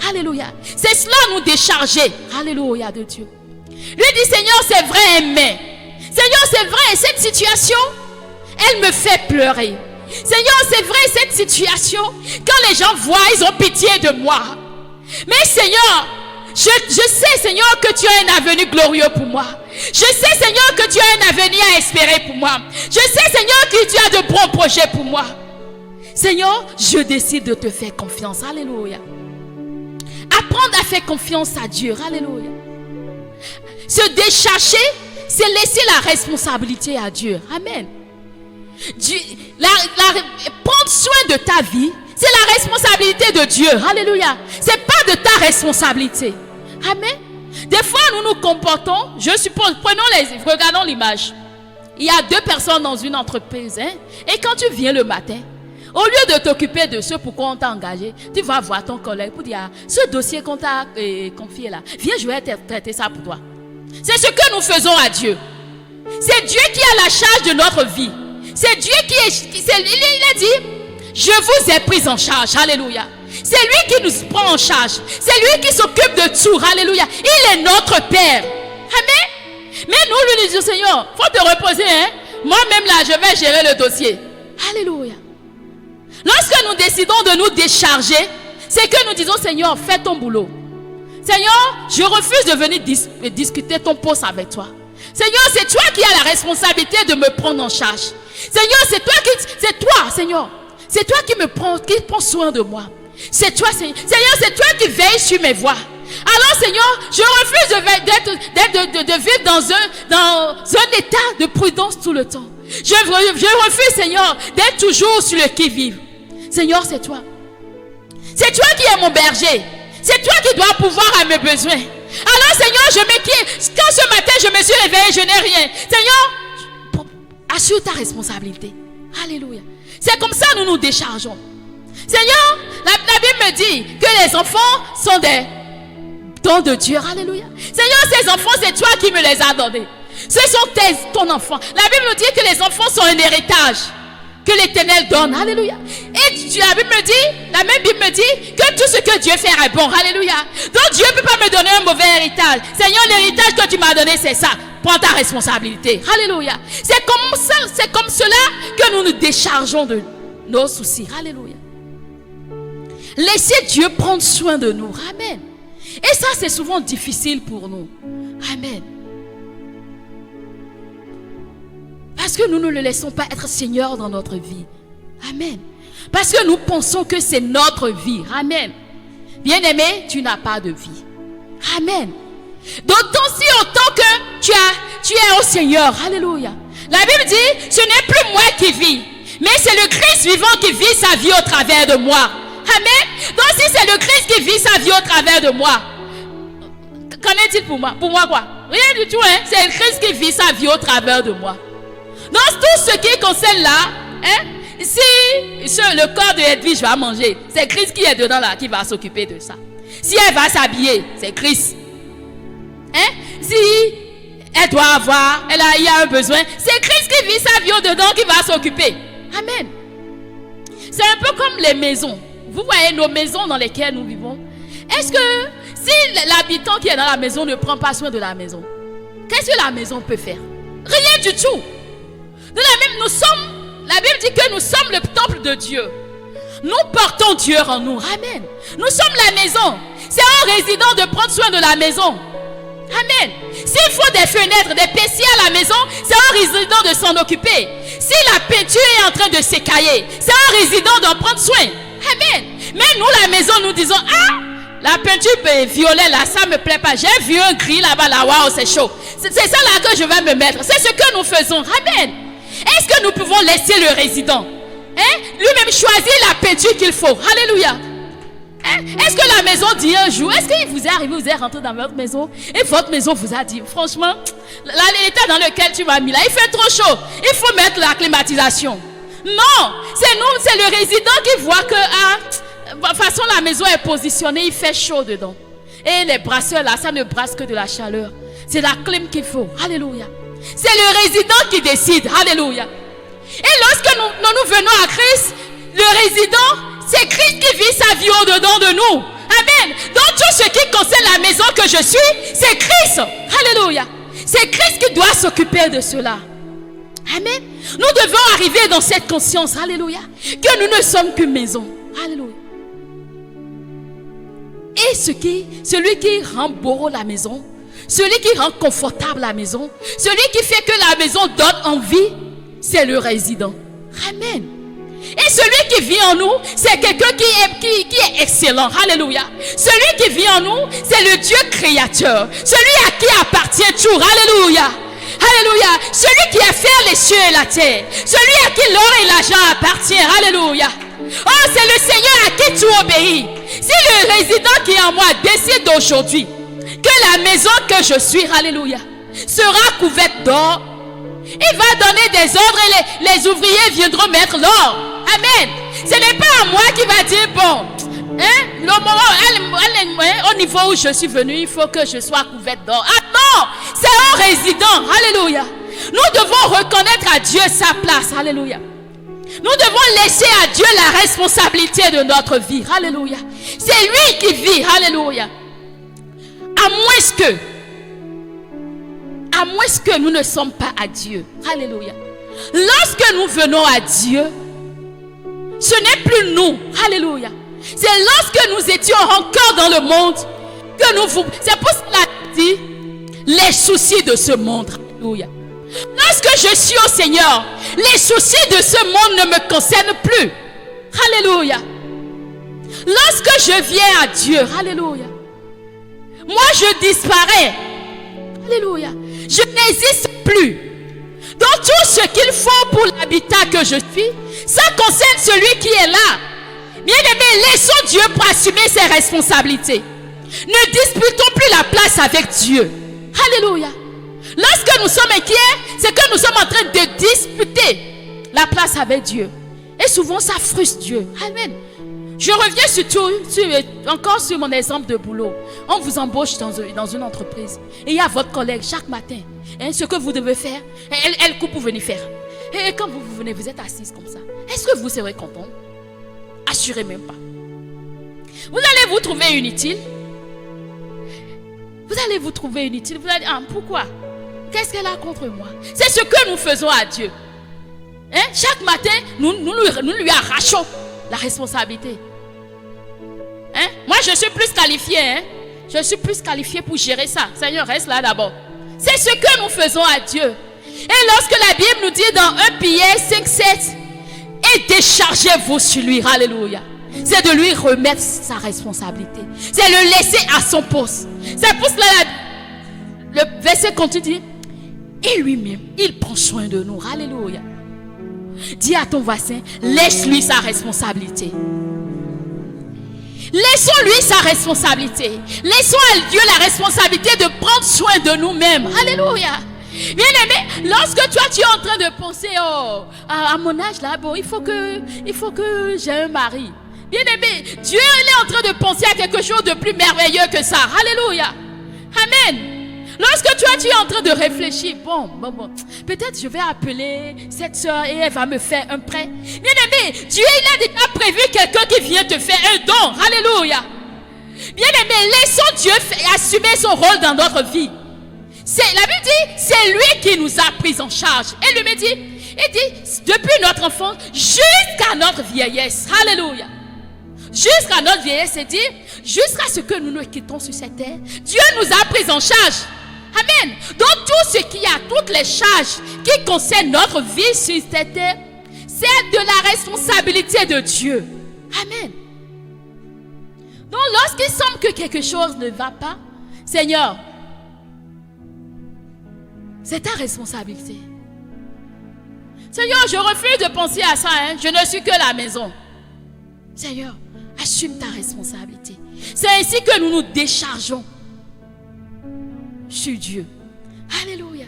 Alléluia. C'est cela nous décharger. Alléluia de Dieu. Lui dit: Seigneur, c'est vrai, mais Seigneur, c'est vrai, cette situation, elle me fait pleurer. Seigneur, c'est vrai, cette situation, quand les gens voient, ils ont pitié de moi. Mais Seigneur, je sais, Seigneur, que tu as un avenir glorieux pour moi. Je sais, Seigneur, que tu as un avenir à espérer pour moi. Je sais, Seigneur, que tu as de bons projets pour moi. Seigneur, je décide de te faire confiance. Alléluia. Apprendre à faire confiance à Dieu. Alléluia. Se décharger, c'est laisser la responsabilité à Dieu. Amen. Prendre soin de ta vie, c'est la responsabilité de Dieu. Alléluia. C'est pas de ta responsabilité. Amen. Des fois, nous nous comportons, je suppose, regardons l'image. Il y a 2 personnes dans une entreprise. Et quand tu viens le matin, au lieu de t'occuper de ce pourquoi on t'a engagé, tu vas voir ton collègue pour dire: ce dossier qu'on t'a confié là, viens, je vais traiter ça pour toi. C'est ce que nous faisons à Dieu. C'est Dieu qui a la charge de notre vie. C'est Dieu il a dit: je vous ai pris en charge. Alléluia. C'est lui qui nous prend en charge. C'est lui qui s'occupe de tout. Alléluia. Il est notre Père. Amen. Mais nous lui disons: Seigneur, il faut te reposer. Moi-même là, je vais gérer le dossier. Alléluia. Lorsque nous décidons de nous décharger, c'est que nous disons: Seigneur, fais ton boulot. Seigneur, je refuse de venir discuter ton poste avec toi. Seigneur, c'est toi qui as la responsabilité de me prendre en charge. Seigneur, c'est toi, Seigneur. C'est toi qui prends soin de moi. C'est toi, Seigneur. Seigneur, c'est toi qui veilles sur mes voies. Alors, Seigneur, je refuse de vivre dans un état de prudence tout le temps. Je refuse, Seigneur, d'être toujours sur le qui-vive. Seigneur, c'est toi. C'est toi qui es mon berger. C'est toi qui dois pouvoir à mes besoins. Alors, Seigneur, quand ce matin je me suis réveillé, je n'ai rien. Seigneur, assure ta responsabilité. Alléluia. C'est comme ça que nous nous déchargeons. Seigneur, la Bible me dit que les enfants sont des dons de Dieu. Alléluia. Seigneur, ces enfants, c'est toi qui me les as donnés. Ce sont ton enfant. La Bible nous dit que les enfants sont un héritage que l'Éternel donne. Alléluia. Et la même Bible me dit que tout ce que Dieu fait est bon. Alléluia. Donc Dieu ne peut pas me donner un mauvais héritage. Seigneur, l'héritage que tu m'as donné, c'est ça. Prends ta responsabilité. Alléluia. C'est comme cela que nous nous déchargeons de nos soucis. Alléluia. Laissez Dieu prendre soin de nous. Amen. Et ça, c'est souvent difficile pour nous. Amen. Parce que nous ne le laissons pas être Seigneur dans notre vie. Amen. Parce que nous pensons que c'est notre vie. Amen. Bien-aimé, tu n'as pas de vie. Amen. D'autant si autant que tu es au Seigneur. Alléluia. La Bible dit, ce n'est plus moi qui vis, mais c'est le Christ vivant qui vit sa vie au travers de moi. Amen. Donc si c'est le Christ qui vit sa vie au travers de moi, qu'en est-il pour moi? Pour moi quoi? Rien du tout, hein? C'est le Christ qui vit sa vie au travers de moi. Donc tout ce qui concerne là, hein? Si le corps de Edwige va manger, c'est Christ qui est dedans là, qui va s'occuper de ça. Si elle va s'habiller, c'est Christ. Hein? Si elle doit il y a un besoin, c'est Christ qui vit sa vie au-dedans qui va s'occuper. Amen. C'est un peu comme les maisons. Vous voyez nos maisons dans lesquelles nous vivons. Est-ce que si l'habitant qui est dans la maison ne prend pas soin de la maison, qu'est-ce que la maison peut faire? Rien du tout. La Bible dit que nous sommes le temple de Dieu. Nous portons Dieu en nous. Amen. Nous sommes la maison. C'est un résident de prendre soin de la maison. Amen. S'il faut des fenêtres, des PC à la maison, c'est un résident de s'en occuper. Si la peinture est en train de s'écailler, c'est un résident d'en prendre soin. Amen. Mais nous, la maison, nous disons, la peinture violet là, ça me plaît pas. J'ai vu un gris là-bas, là, waouh, c'est chaud. C'est ça là que je vais me mettre. C'est ce que nous faisons. Amen. Est-ce que nous pouvons laisser le résident lui-même choisir la peinture qu'il faut? Alléluia. Est-ce que la maison dit un jour, est-ce qu'il vous est arrivé, vous êtes rentré dans votre maison et votre maison vous a dit, franchement, l'état dans lequel tu m'as mis là, il fait trop chaud, il faut mettre la climatisation? Non, c'est le résident qui voit que de toute façon la maison est positionnée, il fait chaud dedans. Et les brasseurs là, ça ne brasse que de la chaleur. C'est la clim qu'il faut. Alléluia. C'est le résident qui décide. Alléluia. Et lorsque nous venons à Christ, le résident, c'est Christ qui vit sa vie au-dedans de nous. Amen. Donc tout ce qui concerne la maison que je suis, c'est Christ. Alléluia. C'est Christ qui doit s'occuper de cela. Amen. Nous devons arriver dans cette conscience. Alléluia. Que nous ne sommes qu'une maison. Alléluia. Et celui qui rend beau la maison, celui qui rend confortable la maison, celui qui fait que la maison donne envie, c'est le résident. Amen. Et celui qui vit en nous, c'est quelqu'un qui est excellent. Alléluia. Celui qui vit en nous, c'est le Dieu créateur. Celui à qui appartient tout. Alléluia. Alléluia. Celui qui a fait les cieux et la terre. Celui à qui l'or et l'argent appartiennent. Alléluia. Oh, c'est le Seigneur à qui tout obéit. Si le résident qui est en moi décide aujourd'hui que la maison que je suis, alléluia, sera couverte d'or, il va donner des ordres et les ouvriers viendront mettre l'or. Amen. Ce n'est pas à moi qui va dire, bon, le moment, au niveau où je suis venu, il faut que je sois couverte d'or. Ah non, c'est un résident. Alléluia. Nous devons reconnaître à Dieu sa place. Alléluia. Nous devons laisser à Dieu la responsabilité de notre vie. Alléluia. C'est lui qui vit. Alléluia. À moins que nous ne sommes pas à Dieu. Alléluia. Lorsque nous venons à Dieu, ce n'est plus nous. Alléluia. C'est lorsque nous étions encore dans le monde que nous vous... C'est pour cela qu'il dit les soucis de ce monde. Alléluia. Lorsque je suis au Seigneur, les soucis de ce monde ne me concernent plus. Alléluia. Lorsque je viens à Dieu, alléluia, moi je disparais. Alléluia. Je n'existe plus. Donc tout ce qu'il faut pour l'habitat que je suis, ça concerne celui qui est là. Bien-aimés, laissons Dieu pour assumer ses responsabilités. Ne disputons plus la place avec Dieu. Alléluia. Lorsque nous sommes inquiets, c'est que nous sommes en train de disputer la place avec Dieu. Et souvent, ça frustre Dieu. Amen. Je reviens encore sur mon exemple de boulot. On vous embauche dans une entreprise. Et il y a votre collègue chaque matin. Hein, ce que vous devez faire, elle coupe pour venir faire. Et quand vous venez, vous êtes assise comme ça. Est-ce que vous serez content? Assurez même pas. Vous allez vous trouver inutile. Vous allez vous trouver inutile. Vous allez dire, pourquoi? Qu'est-ce qu'elle a contre moi? C'est ce que nous faisons à Dieu. Hein? Chaque matin, nous lui arrachons la responsabilité. Hein? Moi, je suis plus qualifiée. Hein? Je suis plus qualifiée pour gérer ça. Seigneur, reste là d'abord. C'est ce que nous faisons à Dieu. Et lorsque la Bible nous dit dans 1 Pierre 5:7, et déchargez-vous sur lui. Alléluia. C'est de lui remettre sa responsabilité. C'est le laisser à son poste. C'est pour cela le verset continue. Et lui-même, il prend soin de nous. Alléluia. Dis à ton voisin, laisse-lui sa responsabilité. Laissons-lui sa responsabilité. Laissons à Dieu la responsabilité de prendre soin de nous-mêmes. Alléluia. Bien-aimé, lorsque toi tu es en train de penser à mon âge là, bon, il faut que j'ai un mari. Bien-aimé, Dieu il est en train de penser à quelque chose de plus merveilleux que ça. Alléluia. Amen. Lorsque toi tu es en train de réfléchir, bon, peut-être je vais appeler cette soeur et elle va me faire un prêt. Bien-aimé, Dieu il a déjà prévu quelqu'un qui vient te faire un don. Alléluia. Bien-aimé, laissons Dieu assumer son rôle dans notre vie. La Bible dit, c'est lui qui nous a pris en charge. Et lui me dit, il dit, depuis notre enfance jusqu'à notre vieillesse. Alléluia. Jusqu'à notre vieillesse, c'est dire, jusqu'à ce que nous nous quittons sur cette terre, Dieu nous a pris en charge. Amen. Donc tout ce qu'il y a, toutes les charges qui concernent notre vie sur cette terre, c'est de la responsabilité de Dieu. Amen. Donc lorsqu'il semble que quelque chose ne va pas, Seigneur, c'est ta responsabilité. Seigneur, je refuse de penser à ça. Je ne suis que la maison. Seigneur, assume ta responsabilité. C'est ainsi que nous nous déchargeons sur Dieu. Alléluia.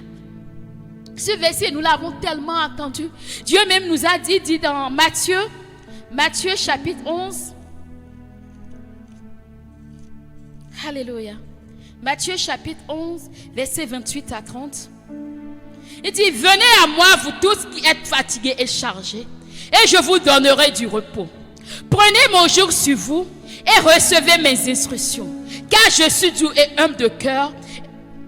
Ce verset, nous l'avons tellement entendu. Dieu même nous a dit dans Matthieu chapitre 11. Alléluia. Matthieu chapitre 11, versets 28 à 30. Il dit, venez à moi, vous tous qui êtes fatigués et chargés, et je vous donnerai du repos. Prenez mon joug sur vous et recevez mes instructions, car je suis doux et humble de cœur,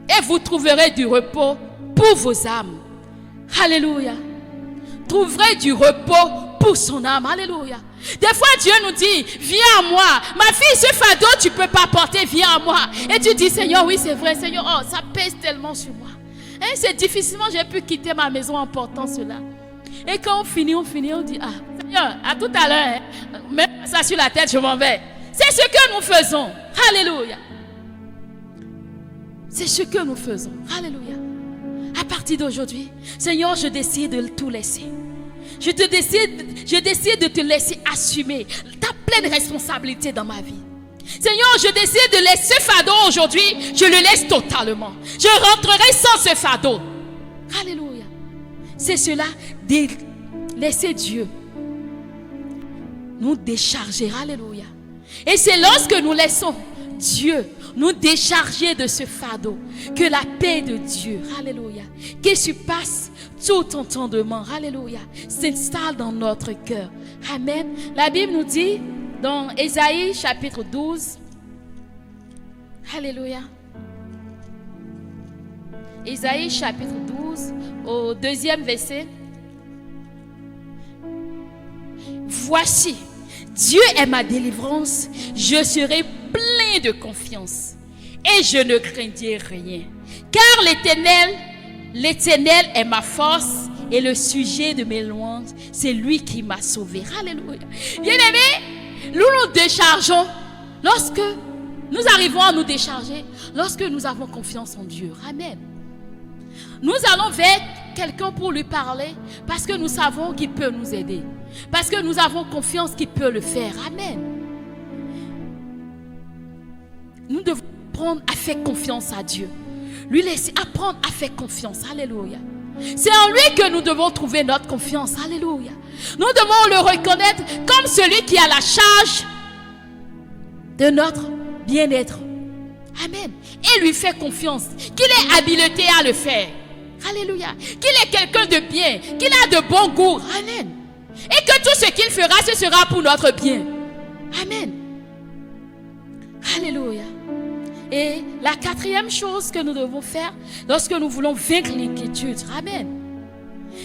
et vous trouverez du repos pour vos âmes. Alléluia. Trouverez du repos pour son âme. Alléluia. Des fois, Dieu nous dit, viens à moi. Ma fille, ce fardeau, tu ne peux pas porter, viens à moi. Et tu dis, Seigneur, oui, c'est vrai, Seigneur, oh, ça pèse tellement sur moi. Hein, c'est difficilement, j'ai pu quitter ma maison en portant cela. Et quand on finit, on dit, ah, Seigneur, à tout à l'heure, hein, même ça sur la tête, je m'en vais. C'est ce que nous faisons. Alléluia. C'est ce que nous faisons. Alléluia. À partir d'aujourd'hui, Seigneur, je décide de tout laisser. Je décide de te laisser assumer ta pleine responsabilité dans ma vie. Seigneur, je décide de laisser ce fardeau aujourd'hui. Je le laisse totalement. Je rentrerai sans ce fardeau. Alléluia. C'est cela, de laisser Dieu nous décharger. Alléluia. Et c'est lorsque nous laissons Dieu nous décharger de ce fardeau que la paix de Dieu, alléluia, qui surpasse tout entendement, alléluia, s'installe dans notre cœur. Amen. La Bible nous dit dans Ésaïe chapitre 12, alléluia, Ésaïe chapitre 12 au 2e verset. Voici, Dieu est ma délivrance, je serai plein de confiance et je ne craindrai rien. Car l'Éternel, L'Éternel est ma force et le sujet de mes louanges, c'est lui qui m'a sauvé. Alléluia. Bien-aimés, nous nous déchargeons lorsque nous arrivons à nous décharger, lorsque nous avons confiance en Dieu. Amen. Nous allons vers quelqu'un pour lui parler parce que nous savons qu'il peut nous aider. Parce que nous avons confiance qu'il peut le faire. Amen. Nous devons apprendre à faire confiance à Dieu. Lui laisser apprendre à faire confiance. Alléluia. C'est en lui que nous devons trouver notre confiance. Alléluia. Nous devons le reconnaître comme celui qui a la charge de notre bien-être. Amen. Et lui faire confiance qu'il est habilité à le faire. Alléluia. Qu'il est quelqu'un de bien, qu'il a de bon goût. Amen. Et que tout ce qu'il fera, ce sera pour notre bien. Amen. Alléluia. Et la 4e chose que nous devons faire lorsque nous voulons vaincre l'inquiétude, amen,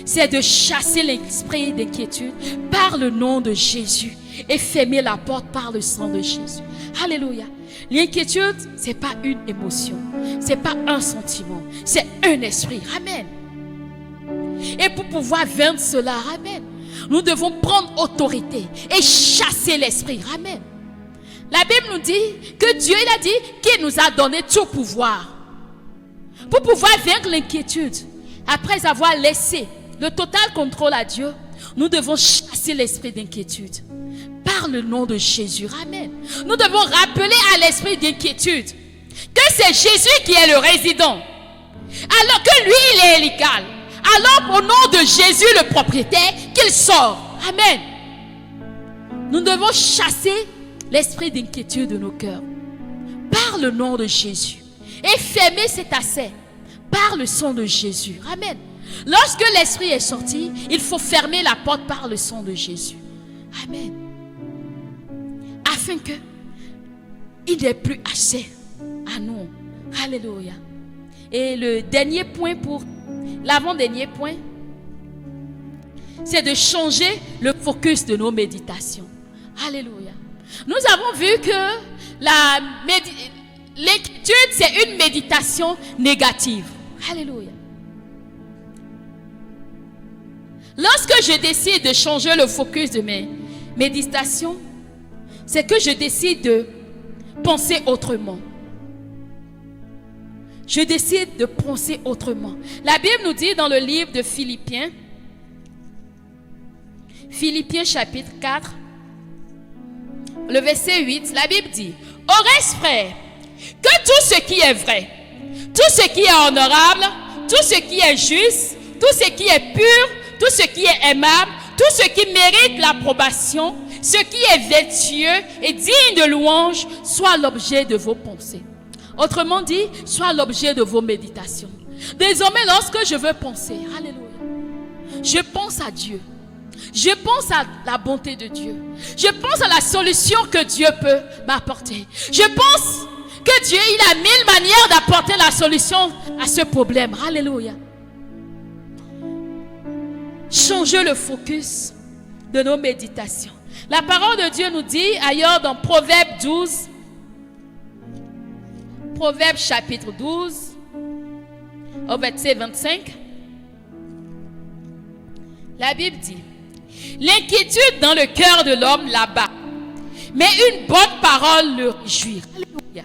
c'est de chasser l'esprit d'inquiétude par le nom de Jésus et fermer la porte par le sang de Jésus. Alléluia. L'inquiétude, ce n'est pas une émotion, ce n'est pas un sentiment, c'est un esprit. Amen. Et pour pouvoir vaincre cela, amen, nous devons prendre autorité et chasser l'esprit. Amen. La Bible nous dit que Dieu, il a dit qu'il nous a donné tout pouvoir. Pour pouvoir vaincre l'inquiétude, après avoir laissé le total contrôle à Dieu, nous devons chasser l'esprit d'inquiétude par le nom de Jésus. Amen. Nous devons rappeler à l'esprit d'inquiétude que c'est Jésus qui est le résident, alors que lui, il est légal. Alors, au nom de Jésus, le propriétaire, qu'il sort. Amen. Nous devons chasser l'esprit d'inquiétude de nos cœurs par le nom de Jésus et fermer cet accès par le sang de Jésus. Amen. Lorsque l'esprit est sorti, il faut fermer la porte par le sang de Jésus. Amen. Afin que il n'ait plus accès à nous. Alléluia. Et le dernier point, l'avant-dernier point, c'est de changer le focus de nos méditations. Alléluia. Nous avons vu que l'inquiétude, c'est une méditation négative. Alléluia. Lorsque je décide de changer le focus de mes méditations, c'est que je décide de penser autrement. Je décide de penser autrement. La Bible nous dit dans le livre de Philippiens chapitre 4, le verset 8, la Bible dit: au reste, frère, que tout ce qui est vrai, tout ce qui est honorable, tout ce qui est juste, tout ce qui est pur, tout ce qui est aimable, tout ce qui mérite l'approbation, ce qui est vertueux et digne de louange, soit l'objet de vos pensées. Autrement dit, soit l'objet de vos méditations. Désormais, lorsque je veux penser, alléluia, je pense à Dieu. Je pense à la bonté de Dieu. Je pense à la solution que Dieu peut m'apporter. Je pense que Dieu, il a 1000 manières d'apporter la solution à ce problème. Alléluia. Changer le focus de nos méditations. La parole de Dieu nous dit ailleurs dans Proverbe 12, Proverbe chapitre 12, au verset 25, la Bible dit: l'inquiétude dans le cœur de l'homme l'abat, mais une bonne parole le réjouit. Alléluia.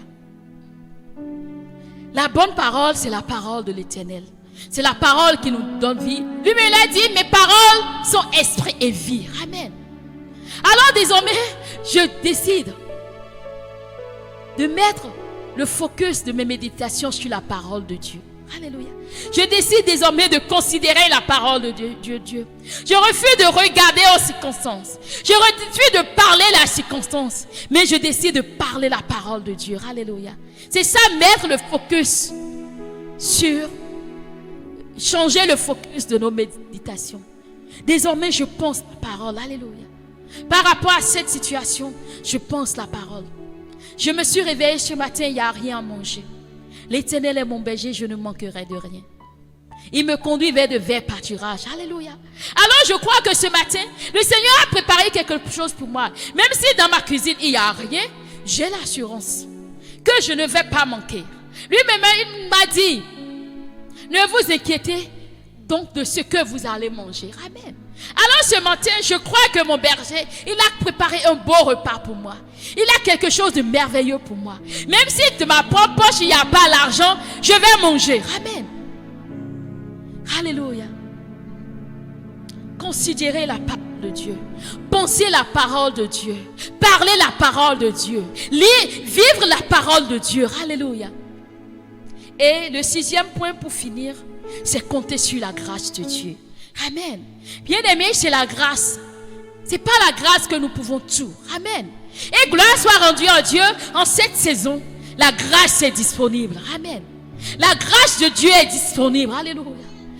La bonne parole, c'est la parole de l'Éternel. C'est la parole qui nous donne vie. Lui-même l'a dit: mes paroles sont esprit et vie. Amen. Alors désormais, je décide de mettre le focus de mes méditations sur la parole de Dieu. Alléluia. Je décide désormais de considérer la parole de Dieu. Je refuse de regarder aux circonstances. Je refuse de parler la circonstance. Mais je décide de parler la parole de Dieu. Alléluia. C'est ça, mettre le focus sur, changer le focus de nos méditations. Désormais, je pense la parole. Alléluia. Par rapport à cette situation, je pense la parole. Je me suis réveillée ce matin, il n'y a rien à manger. L'Éternel est mon berger, je ne manquerai de rien. Il me conduit vers de verts pâturages. Alléluia. Alors je crois que ce matin, le Seigneur a préparé quelque chose pour moi. Même si dans ma cuisine, il n'y a rien, j'ai l'assurance que je ne vais pas manquer. Lui-même, il m'a dit, Ne vous inquiétez donc de ce que vous allez manger. Amen. Alors ce matin, je crois que mon berger, il a préparé un beau repas pour moi. Il a quelque chose de merveilleux pour moi. Même si de ma propre poche, il n'y a pas l'argent, je vais manger. Amen. Alléluia. Considérez la parole de Dieu. Pensez la parole de Dieu. Parlez la parole de Dieu. Vivre la parole de Dieu. Alléluia. Et le 6e point pour finir, c'est compter sur la grâce de Dieu. Amen. Bien-aimés, c'est la grâce. C'est pas la grâce que nous pouvons tout. Amen. Et gloire soit rendue à Dieu en cette saison. La grâce est disponible. Amen. La grâce de Dieu est disponible. Alléluia.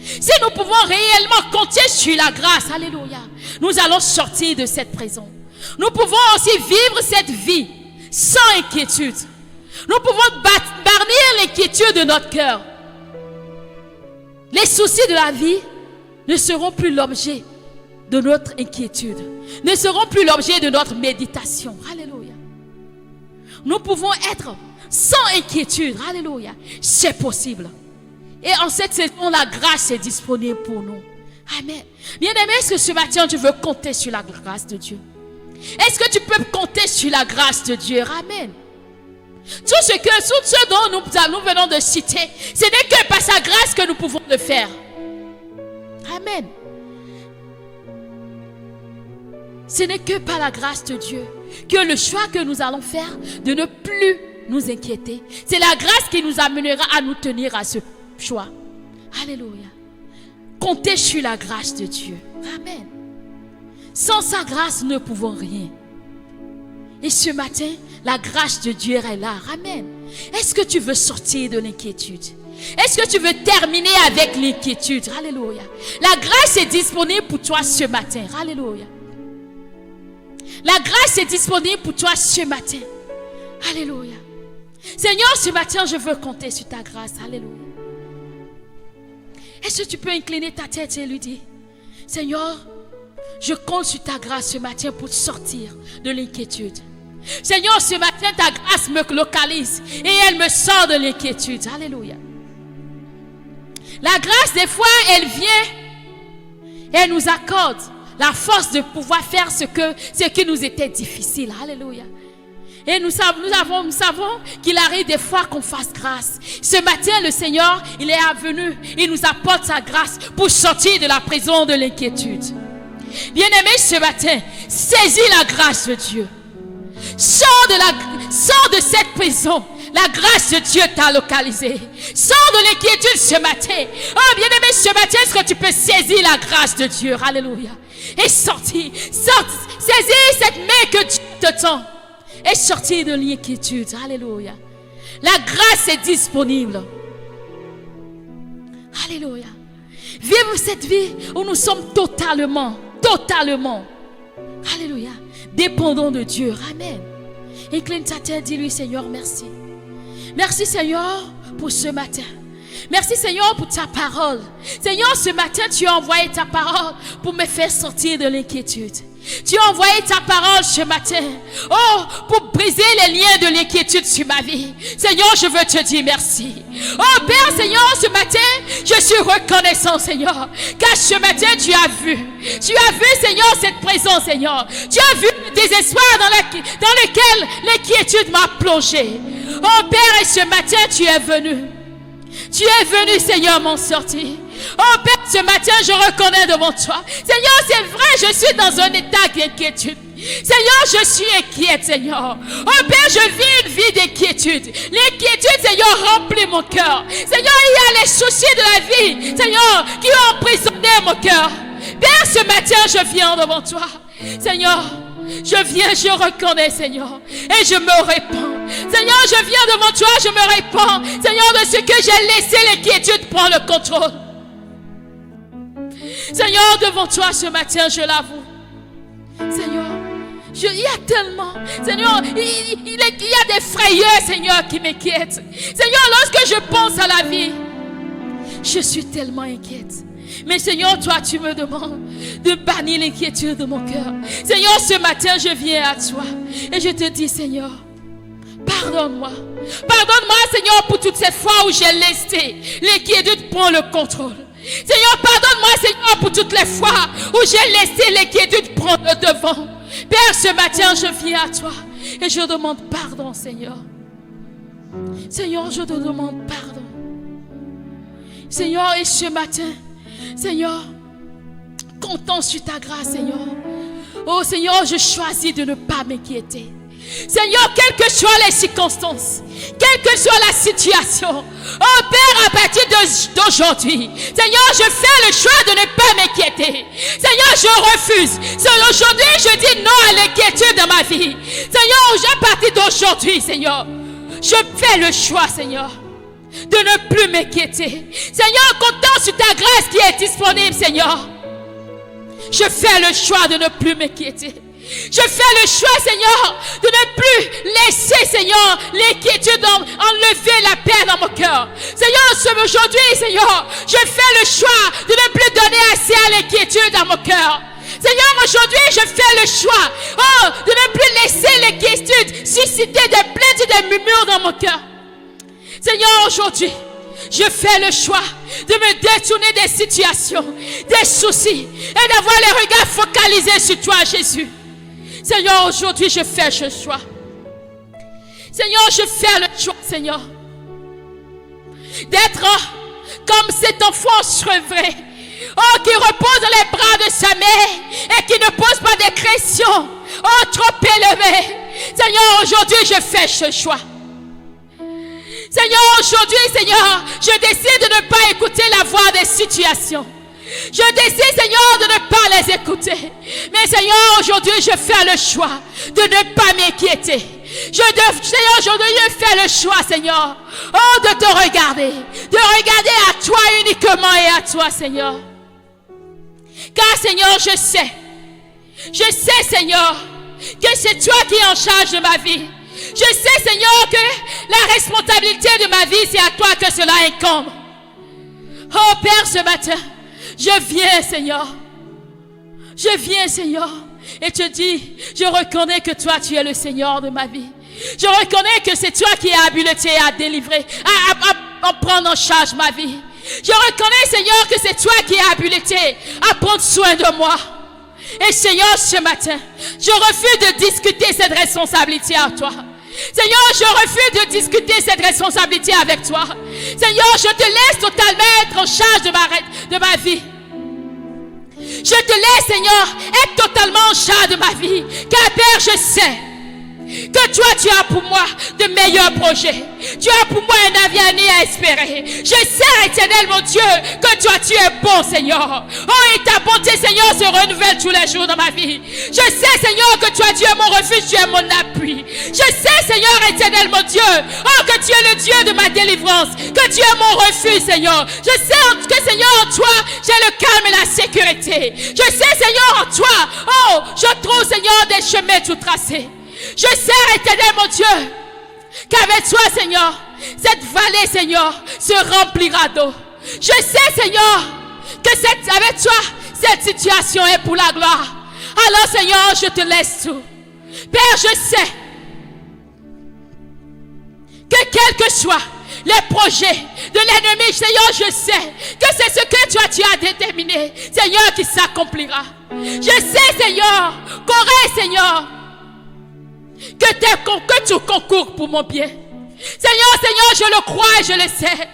Si nous pouvons réellement compter sur la grâce, alléluia, nous allons sortir de cette prison. Nous pouvons aussi vivre cette vie sans inquiétude. Nous pouvons bannir l'inquiétude de notre cœur. Les soucis de la vie ne seront plus l'objet de notre inquiétude, ne seront plus l'objet de notre méditation. Alléluia. Nous pouvons être sans inquiétude. Alléluia. C'est possible. Et en cette saison, la grâce est disponible pour nous. Amen. Bien-aimé, est-ce que ce matin, tu veux compter sur la grâce de Dieu? Est-ce que tu peux compter sur la grâce de Dieu? Amen. Tout ce dont nous venons de citer, ce n'est que par sa grâce que nous pouvons le faire. Amen. Ce n'est que par la grâce de Dieu que le choix que nous allons faire de ne plus nous inquiéter, c'est la grâce qui nous amènera à nous tenir à ce choix. Alléluia. Comptez sur la grâce de Dieu. Amen. Sans sa grâce, nous ne pouvons rien. Et ce matin, la grâce de Dieu est là. Amen. Est-ce que tu veux sortir de l'inquiétude? Est-ce que tu veux terminer avec l'inquiétude? Alléluia. La grâce est disponible pour toi ce matin. Alléluia. La grâce est disponible pour toi ce matin. Alléluia. Seigneur, ce matin, je veux compter sur ta grâce. Alléluia. Est-ce que tu peux incliner ta tête et lui dire, Seigneur, je compte sur ta grâce ce matin pour sortir de l'inquiétude. Seigneur, ce matin, ta grâce me localise et elle me sort de l'inquiétude. Alléluia. La grâce, des fois, elle vient et elle nous accorde la force de pouvoir faire ce qui nous était difficile. Alléluia. Et nous savons qu'il arrive des fois qu'on fasse grâce. Ce matin, le Seigneur, il est venu, il nous apporte sa grâce pour sortir de la prison de l'inquiétude. Bien-aimé, ce matin, saisis la grâce de Dieu. Sors de cette prison. La grâce de Dieu t'a localisé. Sors de l'inquiétude ce matin. Oh, bien-aimé, ce matin, est-ce que tu peux saisir la grâce de Dieu? Alléluia. Et sortir. Saisis cette main que Dieu te tend. Et sortir de l'inquiétude. Alléluia. La grâce est disponible. Alléluia. Vivre cette vie où nous sommes totalement, alléluia, dépendants de Dieu. Amen. Incline ta tête, dis-lui, Seigneur, merci. Merci, Seigneur, pour ce matin. Merci, Seigneur, pour ta parole. Seigneur, ce matin, tu as envoyé ta parole pour me faire sortir de l'inquiétude. Tu as envoyé ta parole ce matin, oh, pour briser les liens de l'inquiétude sur ma vie. Seigneur, je veux te dire merci. Oh Père, Seigneur, ce matin, je suis reconnaissant, Seigneur, car ce matin, tu as vu, Seigneur, cette présence, Seigneur. Tu as vu le désespoir dans lequel l'inquiétude m'a plongé. Oh Père, et ce matin, tu es venu. Tu es venu, Seigneur, m'en sortir. Oh Père, ce matin, je reconnais devant toi. Seigneur, c'est vrai, je suis dans un état d'inquiétude. Seigneur, je suis inquiète, Seigneur. Oh Père, je vis une vie d'inquiétude. L'inquiétude, Seigneur, remplit mon cœur. Seigneur, il y a les soucis de la vie, Seigneur, qui ont emprisonné mon cœur. Père, ce matin, je viens devant toi. Seigneur, je viens, je reconnais, Seigneur, et je me répands. Seigneur, je viens devant toi, je me répands, Seigneur, de ce que j'ai laissé l'inquiétude prendre le contrôle. Seigneur, devant toi ce matin, je l'avoue. Seigneur, il y a tellement, Seigneur, il y a des frayeurs, Seigneur, qui m'inquiètent. Seigneur, lorsque je pense à la vie, je suis tellement inquiète. Mais Seigneur, toi, tu me demandes de bannir l'inquiétude de mon cœur. Seigneur, ce matin, je viens à toi et je te dis, Seigneur, Pardonne-moi. Pardonne-moi, Seigneur, pour toutes ces fois où j'ai laissé l'inquiétude prendre le contrôle. Seigneur, pardonne-moi, Seigneur, pour toutes les fois où j'ai laissé l'inquiétude prendre le devant. Père, ce matin, je viens à toi et je demande pardon, Seigneur. Seigneur, je te demande pardon. Seigneur, et ce matin, Seigneur, comptant sur ta grâce, Seigneur. Oh Seigneur, je choisis de ne pas m'inquiéter. Seigneur, quelles que soient les circonstances, quelle que soit la situation, oh Père, à partir d'aujourd'hui, Seigneur, je fais le choix de ne pas m'inquiéter. Seigneur, je refuse. Aujourd'hui, je dis non à l'inquiétude dans ma vie. Seigneur, à partir d'aujourd'hui, Seigneur, je fais le choix, Seigneur, de ne plus m'inquiéter. Seigneur, comptant sur ta grâce qui est disponible, Seigneur, je fais le choix de ne plus m'inquiéter. Je fais le choix, Seigneur, de ne plus laisser, Seigneur, l'inquiétude enlever la paix dans mon cœur. Seigneur, aujourd'hui, Seigneur, je fais le choix de ne plus donner assez à l'inquiétude dans mon cœur. Seigneur, aujourd'hui, je fais le choix, de ne plus laisser l'inquiétude susciter des plaintes et des murmures dans mon cœur. Seigneur, aujourd'hui, je fais le choix de me détourner des situations, des soucis et d'avoir les regards focalisés sur toi, Jésus. Seigneur, aujourd'hui, je fais ce choix. Seigneur, je fais le choix, Seigneur, d'être comme cet enfant sevré, qui repose dans les bras de sa mère et qui ne pose pas des questions, trop élevées. Seigneur, aujourd'hui, je fais ce choix. Seigneur, aujourd'hui, Seigneur, je décide de ne pas écouter la voix des situations. Je décide, Seigneur, de ne pas les écouter. Mais Seigneur, aujourd'hui, je fais le choix de ne pas m'inquiéter. Seigneur, aujourd'hui, je fais le choix, Seigneur, de te regarder. De regarder à toi uniquement et à toi, Seigneur. Car, Seigneur, je sais, Seigneur, que c'est toi qui es en charge de ma vie. Je sais, Seigneur, que la responsabilité de ma vie, c'est à toi que cela incombe. Oh Père, ce matin, je viens, Seigneur. Je viens, Seigneur, et te dis, je reconnais que toi, tu es le Seigneur de ma vie. Je reconnais que c'est toi qui es habilité à délivrer, à prendre en charge ma vie. Je reconnais, Seigneur, que c'est toi qui es habilité à prendre soin de moi. Et Seigneur, ce matin, je refuse de discuter cette responsabilité à toi. Seigneur, je refuse de discuter cette responsabilité avec toi. Seigneur, je te laisse totalement être en charge de ma vie. Je te laisse, Seigneur, être totalement en charge de ma vie. Car Père, je sais que toi, tu as pour moi de meilleurs projets. Tu as pour moi un avenir à espérer. Je sais, Éternel, mon Dieu, que toi, tu es bon, Seigneur. Oh, et ta bonté, Seigneur, se renouvelle tous les jours dans ma vie. Je sais, Seigneur, que toi, tu es mon refuge, tu es mon appui. Je sais, Seigneur, Éternel, mon Dieu, que tu es le Dieu de ma délivrance, que tu es mon refuge, Seigneur. Je sais que, Seigneur, en toi, j'ai le calme et la sécurité. Je sais, Seigneur, en toi, je trouve, Seigneur, des chemins tout tracés. Je sais, Éternel, mon Dieu, qu'avec toi, Seigneur, cette vallée, Seigneur, se remplira d'eau. Je sais, Seigneur, que avec toi, cette situation est pour la gloire. Alors, Seigneur, je te laisse tout. Père, je sais que quels que soient les projets de l'ennemi, Seigneur, je sais que c'est ce que toi, tu as déterminé, Seigneur, qui s'accomplira. Je sais, Seigneur, qu'aurait, Seigneur, que tu concours pour mon bien. Seigneur, je le crois et je le sais.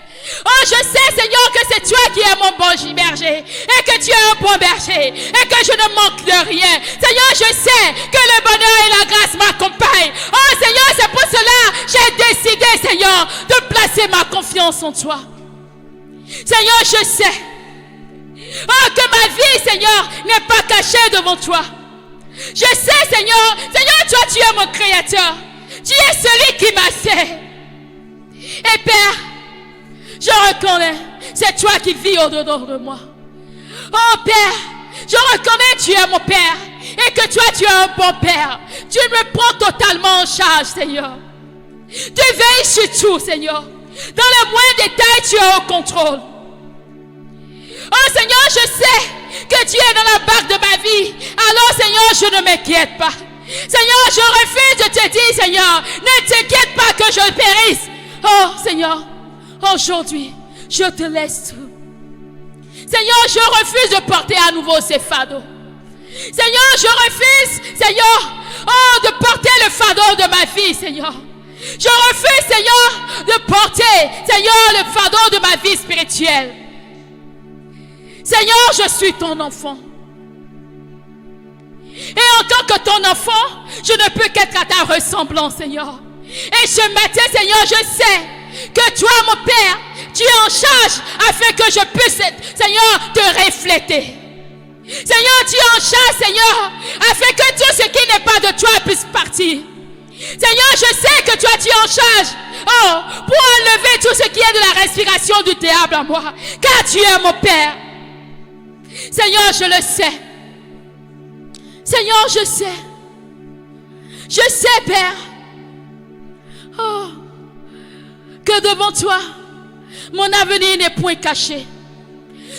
Oh, je sais, Seigneur, que c'est toi qui es mon bon berger et que tu es un bon berger et que je ne manque de rien. Seigneur, je sais que le bonheur et la grâce m'accompagnent. Oh, Seigneur, c'est pour cela que j'ai décidé, Seigneur, de placer ma confiance en toi. Seigneur, je sais que ma vie, Seigneur, n'est pas cachée devant toi. Je sais, Seigneur, toi, tu es mon créateur. Tu es celui qui m'a fait. Et Père, je reconnais, c'est toi qui vis au-dedans de moi. Oh Père, je reconnais que tu es mon Père et que toi, tu es un bon Père. Tu me prends totalement en charge, Seigneur. Tu veilles sur tout, Seigneur. Dans le moindre détail, tu es au contrôle. Oh Seigneur, je sais que tu es dans la barque de ma vie. Alors Seigneur, je ne m'inquiète pas. Seigneur, je refuse de te dire, Seigneur, ne t'inquiète pas que je périsse. Oh, Seigneur, aujourd'hui, je te laisse tout. Seigneur, je refuse de porter à nouveau ces fardeaux. Seigneur, je refuse, Seigneur, de porter le fardeau de ma vie, Seigneur. Je refuse, Seigneur, de porter, Seigneur, le fardeau de ma vie spirituelle. Seigneur, je suis ton enfant. Et en tant que ton enfant, je ne peux qu'être à ta ressemblance, Seigneur. Et ce matin, Seigneur, je sais que toi, mon Père, tu es en charge afin que je puisse, Seigneur, te refléter. Seigneur, tu es en charge, Seigneur, afin que tout ce qui n'est pas de toi puisse partir. Seigneur, je sais que toi, tu es en charge, pour enlever tout ce qui est de la respiration du diable à moi, car tu es mon Père. Seigneur, je le sais. Seigneur, je sais. Je sais, Père, que devant toi, mon avenir n'est point caché.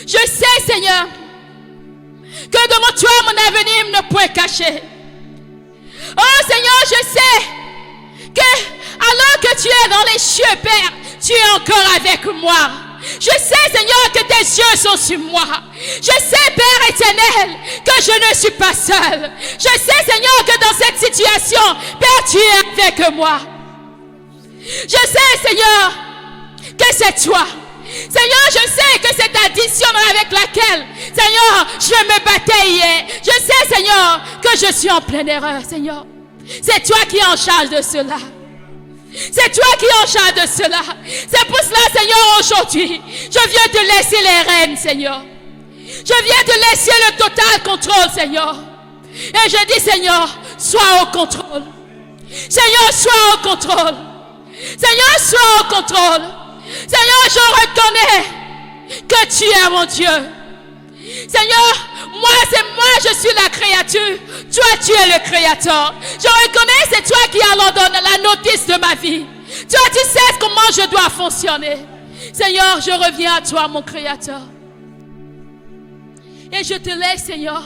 Je sais, Seigneur, que devant toi, mon avenir n'est point caché. Oh, Seigneur, je sais que alors que tu es dans les cieux, Père, tu es encore avec moi. Je sais, Seigneur, que tes yeux sont sur moi. Je sais, Père éternel, que je ne suis pas seul. Je sais, Seigneur, que dans cette situation, Père, tu es avec moi. Je sais, Seigneur, que c'est toi. Seigneur, je sais que c'est ta décision avec laquelle, Seigneur, je me battais hier. Je sais, Seigneur, que je suis en pleine erreur, Seigneur. C'est toi qui es en charge de cela. C'est toi qui es en charge de cela. C'est pour cela, Seigneur, aujourd'hui, je viens te laisser les rênes, Seigneur. Je viens te laisser le total contrôle, Seigneur. Et je dis, Seigneur, sois au contrôle. Seigneur, sois au contrôle. Seigneur, sois au contrôle. Seigneur, je reconnais que tu es mon Dieu. Seigneur, je suis la créature. Toi, tu es le créateur. Je reconnais, c'est toi qui allons donner la notice de ma vie. Toi, tu sais comment je dois fonctionner. Seigneur, je reviens à toi, mon créateur. Et je te laisse, Seigneur,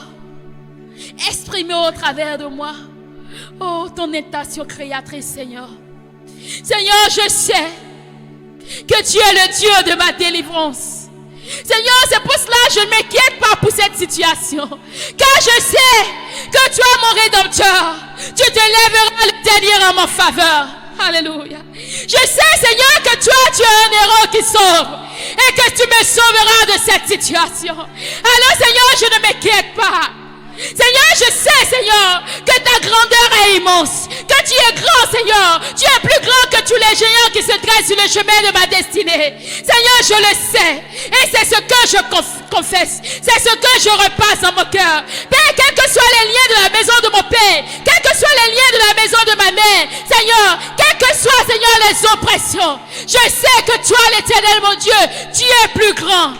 exprimer au travers de moi, ton intention créatrice, Seigneur. Seigneur, je sais que tu es le Dieu de ma délivrance. Seigneur, c'est pour cela que je ne m'inquiète pas pour cette situation. Car je sais que toi, mon Rédempteur, tu te lèveras le dernier en ma faveur. Alléluia. Je sais, Seigneur, que toi, tu es un héros qui sauve. Et que tu me sauveras de cette situation. Alors, Seigneur, je ne m'inquiète pas. Seigneur, je sais, Seigneur, que ta grandeur est immense. Que tu es grand, Seigneur. Tu es plus grand que tous les géants qui se dressent sur le chemin de ma destinée. Seigneur, je le sais. Et c'est ce que je confesse. C'est ce que je repasse dans mon cœur. Père, quels que soient les liens de la maison de mon père, quels que soient les liens de la maison de ma mère, Seigneur, quelles que soient, Seigneur, les oppressions, je sais que toi, l'Éternel, mon Dieu, tu es plus grand.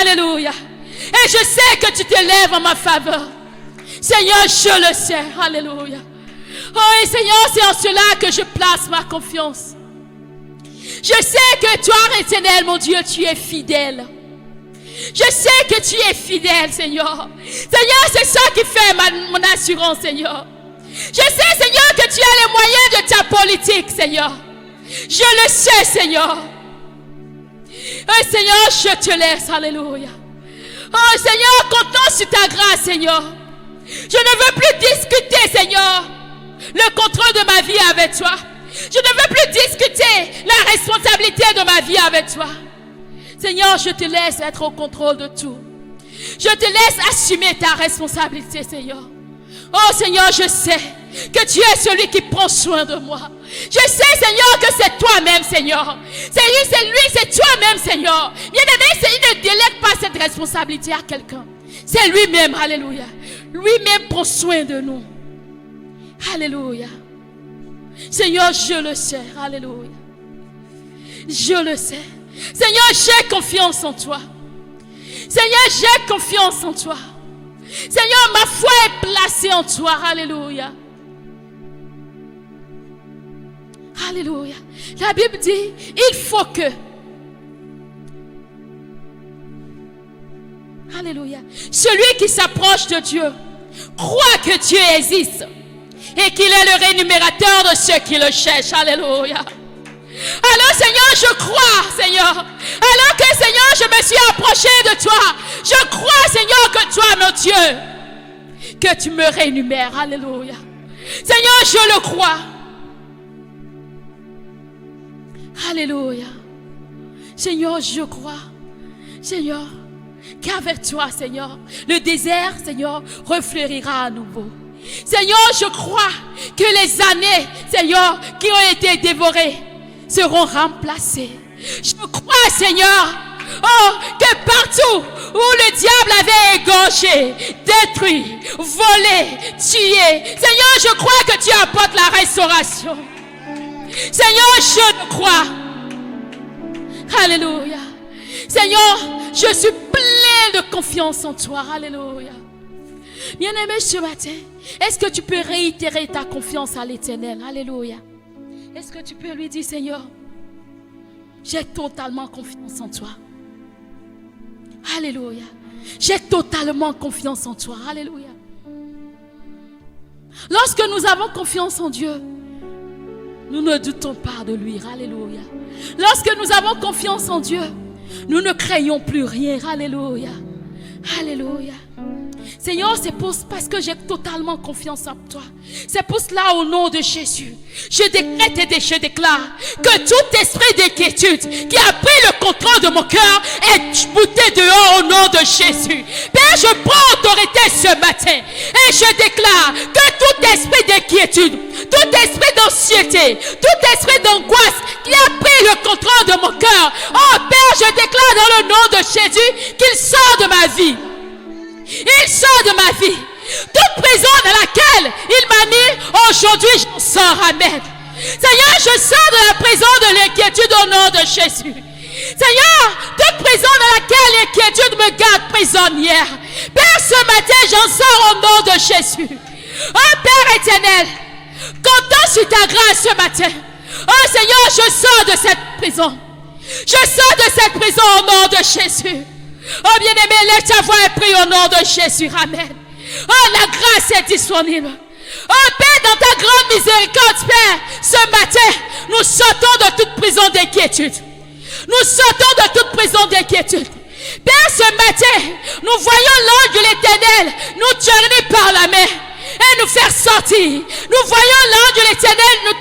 Alléluia. Et je sais que tu te lèves en ma faveur. Seigneur, je le sais. Alléluia. Oh, et Seigneur, c'est en cela que je place ma confiance. Je sais que toi, Éternel, mon Dieu, tu es fidèle. Je sais que tu es fidèle, Seigneur. Seigneur, c'est ça qui fait mon assurance, Seigneur. Je sais, Seigneur, que tu as les moyens de ta politique, Seigneur. Je le sais, Seigneur. Oh, Seigneur, je te laisse. Alléluia. Oh, Seigneur, comptons sur ta grâce, Seignor. Je ne veux plus discuter, Seigneur, le contrôle de ma vie avec toi. Je ne veux plus discuter la responsabilité de ma vie avec toi. Seigneur, je te laisse être au contrôle de tout. Je te laisse assumer ta responsabilité, Seigneur. Oh, Seigneur, je sais que tu es celui qui prend soin de moi. Je sais, Seigneur, que c'est toi-même, Seigneur. C'est toi-même, Seigneur. Bien-aimé, il ne délègue pas cette responsabilité à quelqu'un. C'est lui-même, alléluia. Lui-même prend soin de nous. Alléluia. Seigneur, je le sais. Alléluia. Je le sais. Seigneur, j'ai confiance en toi. Seigneur, j'ai confiance en toi. Seigneur, ma foi est placée en toi. Alléluia. Alléluia. La Bible dit, il faut que. Alléluia. Celui qui s'approche de Dieu croit que Dieu existe et qu'il est le rémunérateur de ceux qui le cherchent. Alléluia. Alors Seigneur, je crois, Seigneur. Alors que Seigneur, je me suis approché de toi. Je crois, Seigneur, que toi, mon Dieu, que tu me rémunères. Alléluia. Seigneur, je le crois. Alléluia. Seigneur, je crois. Seigneur, qu'avec toi, Seigneur, le désert, Seigneur, refleurira à nouveau. Seigneur, je crois que les années, Seigneur, qui ont été dévorées seront remplacées. Je crois, Seigneur, oh, que partout où le diable avait égorgé, détruit, volé, tué, Seigneur, je crois que tu apportes la restauration. Seigneur, je le crois. Alléluia. Seigneur, je suis plein de confiance en toi. Alléluia. Bien-aimé, ce matin, est-ce que tu peux réitérer ta confiance à l'Éternel? Alléluia. Est-ce que tu peux lui dire, Seigneur, j'ai totalement confiance en toi. Alléluia. J'ai totalement confiance en toi. Alléluia. Lorsque nous avons confiance en Dieu, nous ne doutons pas de lui. Alléluia. Lorsque nous avons confiance en Dieu, nous ne craignons plus rien. Alléluia. Alléluia. Seigneur, c'est parce que j'ai totalement confiance en toi. C'est pour cela, au nom de Jésus, je décrète et je déclare que tout esprit d'inquiétude qui a pris le contrôle de mon cœur est bouté dehors au nom de Jésus. Père, je prends autorité ce matin et je déclare que tout esprit d'inquiétude, tout esprit d'anxiété, tout esprit d'angoisse qui a pris le contrôle de mon cœur, oh Père, je déclare dans le nom de Jésus qu'il sort de ma vie. Il sort de ma vie. Toute prison dans laquelle il m'a mis, aujourd'hui j'en sors. Amen. Seigneur, je sors de la prison de l'inquiétude au nom de Jésus. Seigneur, toute prison dans laquelle l'inquiétude me garde prisonnière. Père, ce matin, j'en sors au nom de Jésus. Oh Père éternel, comptons sur ta grâce ce matin. Oh Seigneur, je sors de cette prison. Je sors de cette prison au nom de Jésus. Oh bien-aimé, lève ta voix et prie au nom de Jésus. Amen. Oh, la grâce est disponible. Oh Père, dans ta grande miséricorde, Père, ce matin, nous sortons de toute prison d'inquiétude. Nous sortons de toute prison d'inquiétude. Père, ce matin, nous voyons l'ange de l'Éternel nous tenir par la main et nous faire sortir. Nous voyons l'ange de l'Éternel nous